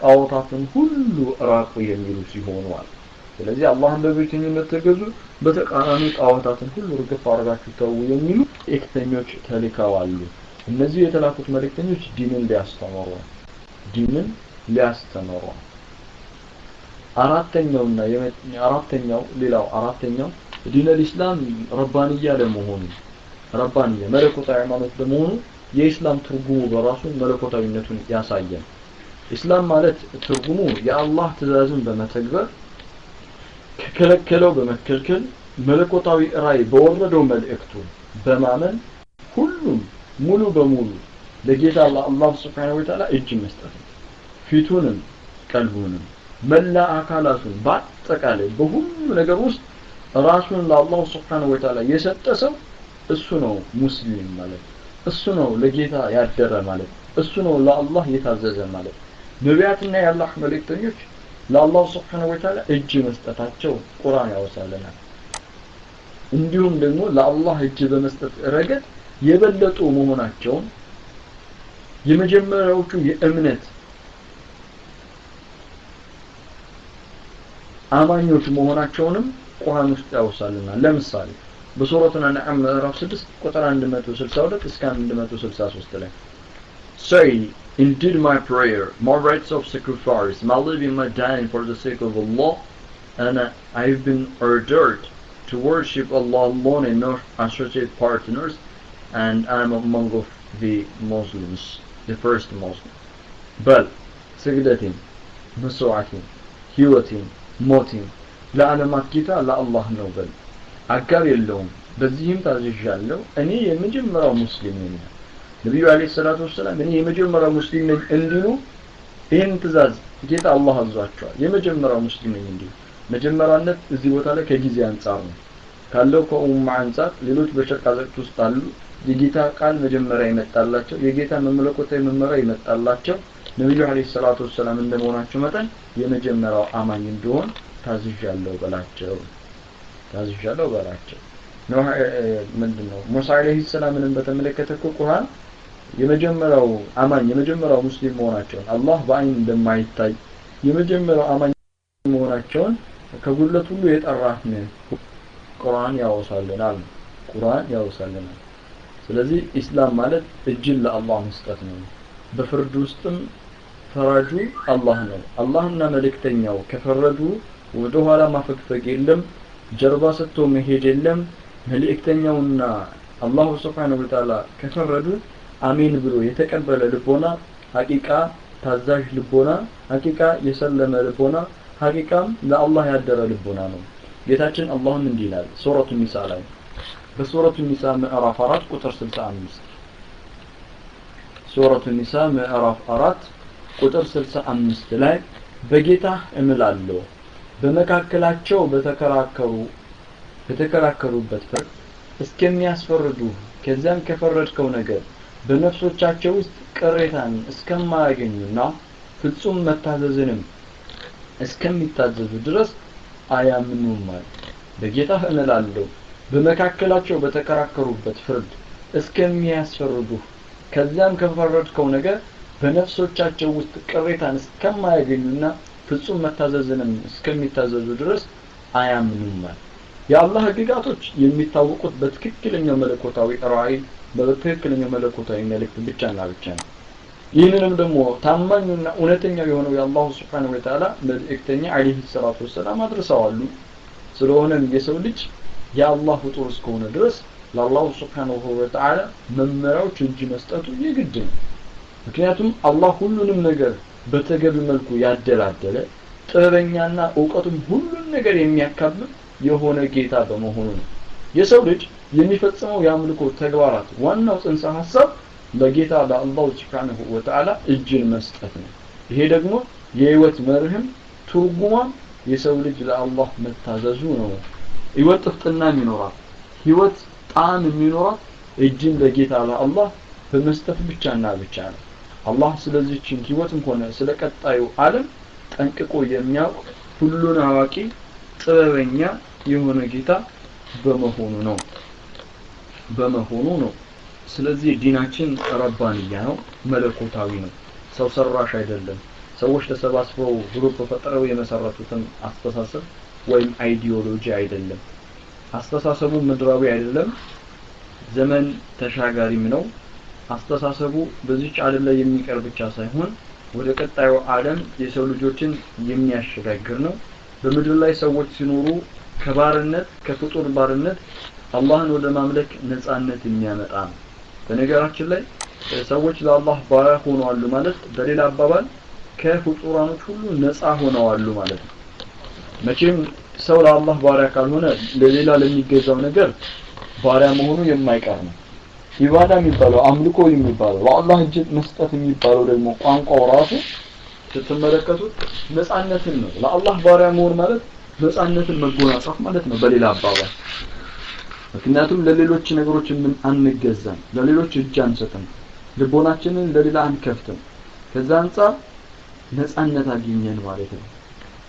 ጣዖታትን ሁሉ ራቁ የሚሉ ሲሆኑ አለ ስለዚህ አላህን በብቸኝነት ተገዙ በተቃራኒ ጣዖታትን ሁሉ ርግፍ አድርጋችሁ ተው የሚሉ መልእክተኞች ተልከዋል እነዚህ የተላኩት መልእክተኞች ዲንን ሊያስተምሩ አራተኛው ዲን الاسلام ረባንያ ለመሆኑ ረባንያ መለኮታዊ ሃይማኖት ለመሆኑ የኢስላም ትርጉሙ በራሱ መለኮታዊነቱን ያሳያል ኢስላም ማለት ትርጉሙ የአላህ ትእዛዝን በመተግበር ከከለከለው በመከልከል መለኮታዊ ራይ በወረደው መልእክቱ በማመን ሁሉም ሙሉ በሙሉ ለጌታ ለአላህ Subhanahu Wa Ta'ala እጅ መስጠት ፊቱንም ቀልቡንም መላ አካላቱን በአጠቃላይ በሁሉ ነገር ውስጥ ራሱን ለአላህ Subhanahu Wa Ta'ala የሰጠ ሰው እሱ ነው ሙስሊም ማለት እሱ ነው ለጌታ ያደረ ማለት እሱ ነው ለአላህ የታዘዘ ማለት ነቢያትና የአላህ መልእክተኞች ለአላህ Subhanahu Wa Ta'ala እጅ መስጠታቸው ቁርአን ያወሳልናል እንዲሁም ደግሞ ለአላህ እጅ በመስጠት ረገድ የበለጡ መሆናቸው የመጀመሪያዎቹ የእምነት አማኞች መሆናቸውንም ቁርአን ውስጥ ያወሳልናል ለምሳሌ በሱረቱ አንዓም ምዕራፍ 6 ቁጥር 162 እስከ 163 ላይ Say, indeed my prayer, my rites of sacrifice, my living, my dying for the sake of Allah, and I've been ordered to worship Allah alone and not associate partners, and I'm among of the Muslims, the first Muslim. But, سجدتين, مسوعتين, هيوتين, موتين, لعلمات كتا لا الله نوبل. አጋር የለውም በዚህም ታዝዣለሁ እኔ የመጀመሪያው ሙስሊም ነኝ ነብዩ አለይሂ ሰላቱ ወሰለም እኔ የመጀመሪያው ሙስሊም ነኝ እንዲሉ ይሄን ትእዛዝ ጌታ አላህ አዟቸዋል የመጀመሪያው ሙስሊም ነኝ እንዲሉ መጀመሪያነት እዚህ ቦታ ላይ ከጊዜ አንፃር ነው ካለው ከኡማ አንፃር ሌሎች በሸቃዘት ውስጥ አሉ የጌታ ቃል መጀመሪያ ይመጣላቸው የጌታ መመለኮታዊ መመሪያ ይመጣላቸው ነብዩ አለይሂ ሰላቱ ወሰለም እንደመሆናቸው መጠን የመጀመሪያው አማኝ እንደሆን ታዝዣለሁ በላቸው ታዝዣለሁ በላቸው ነው ምንድነው ሙሳ አለይሂ ሰላምን በተመለከተ ቁርአን የመጀመሪያው አማኝ የመጀመሪያው ሙስሊም መሆናቸው አላህ በአይን እንደማይታይ የመጀመሪያው አማኝ መሆናቸው ከጉለት ሁሉ የጠራህ ነው ቁርአን ያወሳልናል ስለዚህ እስላም ማለት እጅን ለአላህ መስጠት ነው በፍርድ ውስጥም ፈራጁ አላህ ነው አላህና መልእክተኛው ከፈረዱ ወደ ኋላ ማፈግፈግ የለም ጀርባ ሰጥቶ መሄድ የለም መልእክተኛውና አላህ Subhanahu Wa Ta'ala ከፈረዱ አሜን ብሎ የተቀበለ ልቦና ሐቂቃ ታዛዥ ልቦና ሐቂቃ የሰለመ ልቦና ሐቂቃም ለአላህ ያደረ ልቦና ነው ጌታችን አላህም እንዲህ ይላል ሱረቱ ኒሳ ላይ በሱረቱ ኒሳ ምዕራፍ 4 ቁጥር 65 ሱረቱ ኒሳ ምዕራፍ 4 ቁጥር 65 ላይ በጌታ እምላለሁ በመካከላቸው በተከራከሩበት ፍርድ እስከሚያስፈርዱ ከዛም ከፈረድከው ነገር በነፍሶቻቸው ውስጥ ቅሬታን እስከማያገኙና ፍጹም መታዘዝንም እስከሚታዘዙ ድረስ አያምኑም ማለት በጌታ እምላለሁ በመካከላቸው በተከራከሩበት ፍርድ እስከሚያስፈርዱ ከዛም ከፈረድከው ነገር በነፍሶቻቸው ውስጥ ቅሬታን እስከማያገኙና ፍጹም መታዘዝንም እስከሚታዘዙ ድረስ አያምኑም ማለት የአላህ ህግጋቶች የሚታወቁት በትክክለኛው መለኮታዊ ራእይ በትክክለኛው መለኮታዊ መልእክት ብቻና ብቻ ነው ይህንንም ደግሞ ታማኙና እውነተኛው የሆነው የአላህ Subhanahu Wa Ta'ala መልእክተኛ አለይሂ ሰላቱ ወሰለም አድርሰዋል ስለሆነም የሰው ልጅ የአላህ ፍጡር እስከሆነ ድረስ ለአላህ Subhanahu Wa Ta'ala መመሪያዎች እጅ መስጠቱ የግድ ነው ምክንያቱም አላህ ሁሉንም ነገር በተገቢ መልኩ ያደላደለ ጥበበኛና ዕውቀቱም ሁሉን ነገር የሚያካብብ የሆነ ጌታ በመሆኑ ነው የሰው ልጅ የሚፈጽመው የአምልኮ ተግባራት ዋናው ጽንሰ ሐሳብ ለጌታ ለአላህ Subhanahu Wa Ta'ala እጅን መስጠት ነው ይሄ ደግሞ የህይወት መርህም ትርጉሟም የሰው ልጅ ለአላህ መታዘዙ ነው ህይወት ጥፍጥና ይኖራል ህይወት ጣዕም የሚኖራት እጅን ለጌታ ለአላህ በመስጠት ብቻና ብቻ ነው አላህ ስለዚህችን ህይወትም ሆነ ስለቀጣዩ ዓለም ጠንቅቆ የሚያውቅ ሁሉን አዋቂ ጥበበኛ የሆነ ጌታ በመሆኑ ነው ስለዚህ ዲናችን ረባንያ ነው መለኮታዊ ነው ሰው ሰራሽ አይደለም ሰዎች ተሰባስበው ግሩፕ ፈጥረው የመሰረቱትን አስተሳሰብ ወይም አይዲዮሎጂ አይደለም አስተሳሰቡ ምድራዊ አይደለም ዘመን ተሻጋሪም ነው አስተሳሰቡ በዚህ ዓለም ላይ የሚቀር ብቻ ሳይሆን ወደ ቀጣዩ ዓለም የሰው ልጆችን የሚያሸጋግር ነው በምድር ላይ ሰዎች ሲኖሩ ከባርነት ከፍጡር ባርነት አላህን ወደ ማምለክ ነፃነት የሚያመጣ ነው በነገራችን ላይ ሰዎች ለአላህ ባሪያ ሆነዋል ማለት በሌላ አባባል ከፍጡራኖች ሁሉ ነፃ ሆነዋል ማለት ነው መቼም ሰው ለአላህ ባሪያ ካልሆነ ለሌላ ለሚገዛው ነገር ባሪያ መሆኑ የማይቀር ነው። ኢባዳ የሚባለው አምልኮ የሚባለው ለአላህ እጅ መስጠት የሚባለው ደግሞ ቋንቋው ራሱ ስትመለከቱት ነፃነትን ነው። ለአላህ ባሪያ መሆን ማለት ነፃነትን መጎናጸፍ ማለት ነው በሌላ አባባል። ምክንያቱም ለሌሎች ነገሮች ምን አንገዛም፣ ለሌሎች እጅ አንሰጥም፣ ልቦናችንን ለሌላ አንከፍትም። ከዛ አንፃር ነፃነት አገኘን ማለት ነው።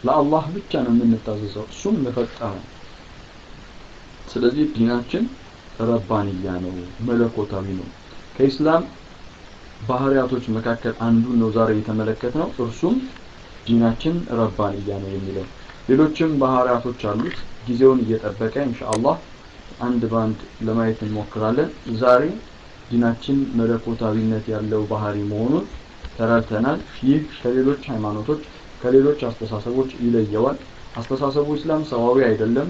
ለአላህ ብቻ ነው የምንታዘዘው፣ እሱም ለፈጠረን። ስለዚህ ዲናችን ረባንያ ነው፣ መለኮታዊ ነው። ከኢስላም ባህሪያቶች መካከል አንዱ ነው ዛሬ የተመለከትነው፣ እርሱም ዲናችን ረባንያ ነው የሚለው። ሌሎችም ባህሪያቶች አሉት። ጊዜውን እየጠበቀ ኢንሻአላህ አንድ ባንድ ለማየት እንሞክራለን። ዛሬ ዲናችን መለኮታዊነት ያለው ባህሪ መሆኑን ተረድተናል። ይህ ከሌሎች ሃይማኖቶች ከሌሎች አስተሳሰቦች ይለየዋል። አስተሳሰቡ እስላም ሰዋዊ አይደለም፣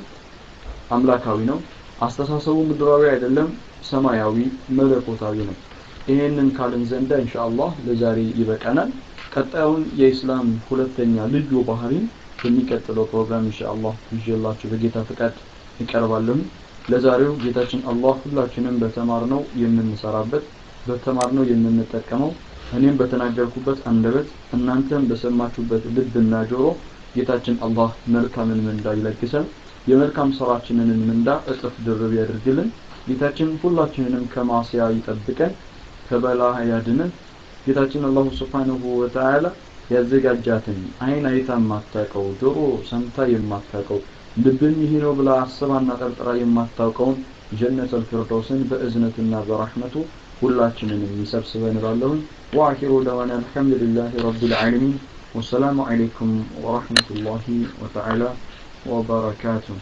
አምላካዊ ነው። አስተሳሰቡ ምድራዊ አይደለም፣ ሰማያዊ መለኮታዊ ነው። ይሄንን ካልን ዘንዳ ኢንሻአላህ ለዛሬ ይበቃናል። ቀጣዩን የኢስላም ሁለተኛ ልዩ ባህሪን በሚቀጥለው ፕሮግራም ኢንሻአላህ ይዤላችሁ በጌታ ፍቃድ ይቀርባለሁ። ለዛሬው ጌታችን አላህ ሁላችንም በተማርነው የምንሰራበት በተማርነው የምንጠቀመው እኔም በተናገርኩበት አንደበት እናንተም በሰማችሁበት ልብና ጆሮ ጌታችን አላህ መልካምን ምንዳ ይለግሰን። የመልካም ስራችንን ምንዳ እጥፍ ድርብ ያድርግልን። ጌታችን ሁላችንንም ከማሲያ ይጠብቀን፣ ከበላ ያድነን። ጌታችን አላህ Subhanahu Wa Ta'ala ያዘጋጃትን አይን አይታ የማታውቀው ጆሮ ሰምታ የማታውቀው ልብን ይሄ ነው ብላ አስባና ጠርጥራ የማታውቀውን ጀነቱል ፊርደውስን በእዝነትና በረህመቱ ሁላችንንም ይሰብስበን እላለሁ። ወአኺሩ ደዋና አልሐምዱሊላሂ ረቢል ዓለሚን ወሰላሙ ዐለይኩም ወራህመቱላሂ ወተዓላ ወበረካቱሁ።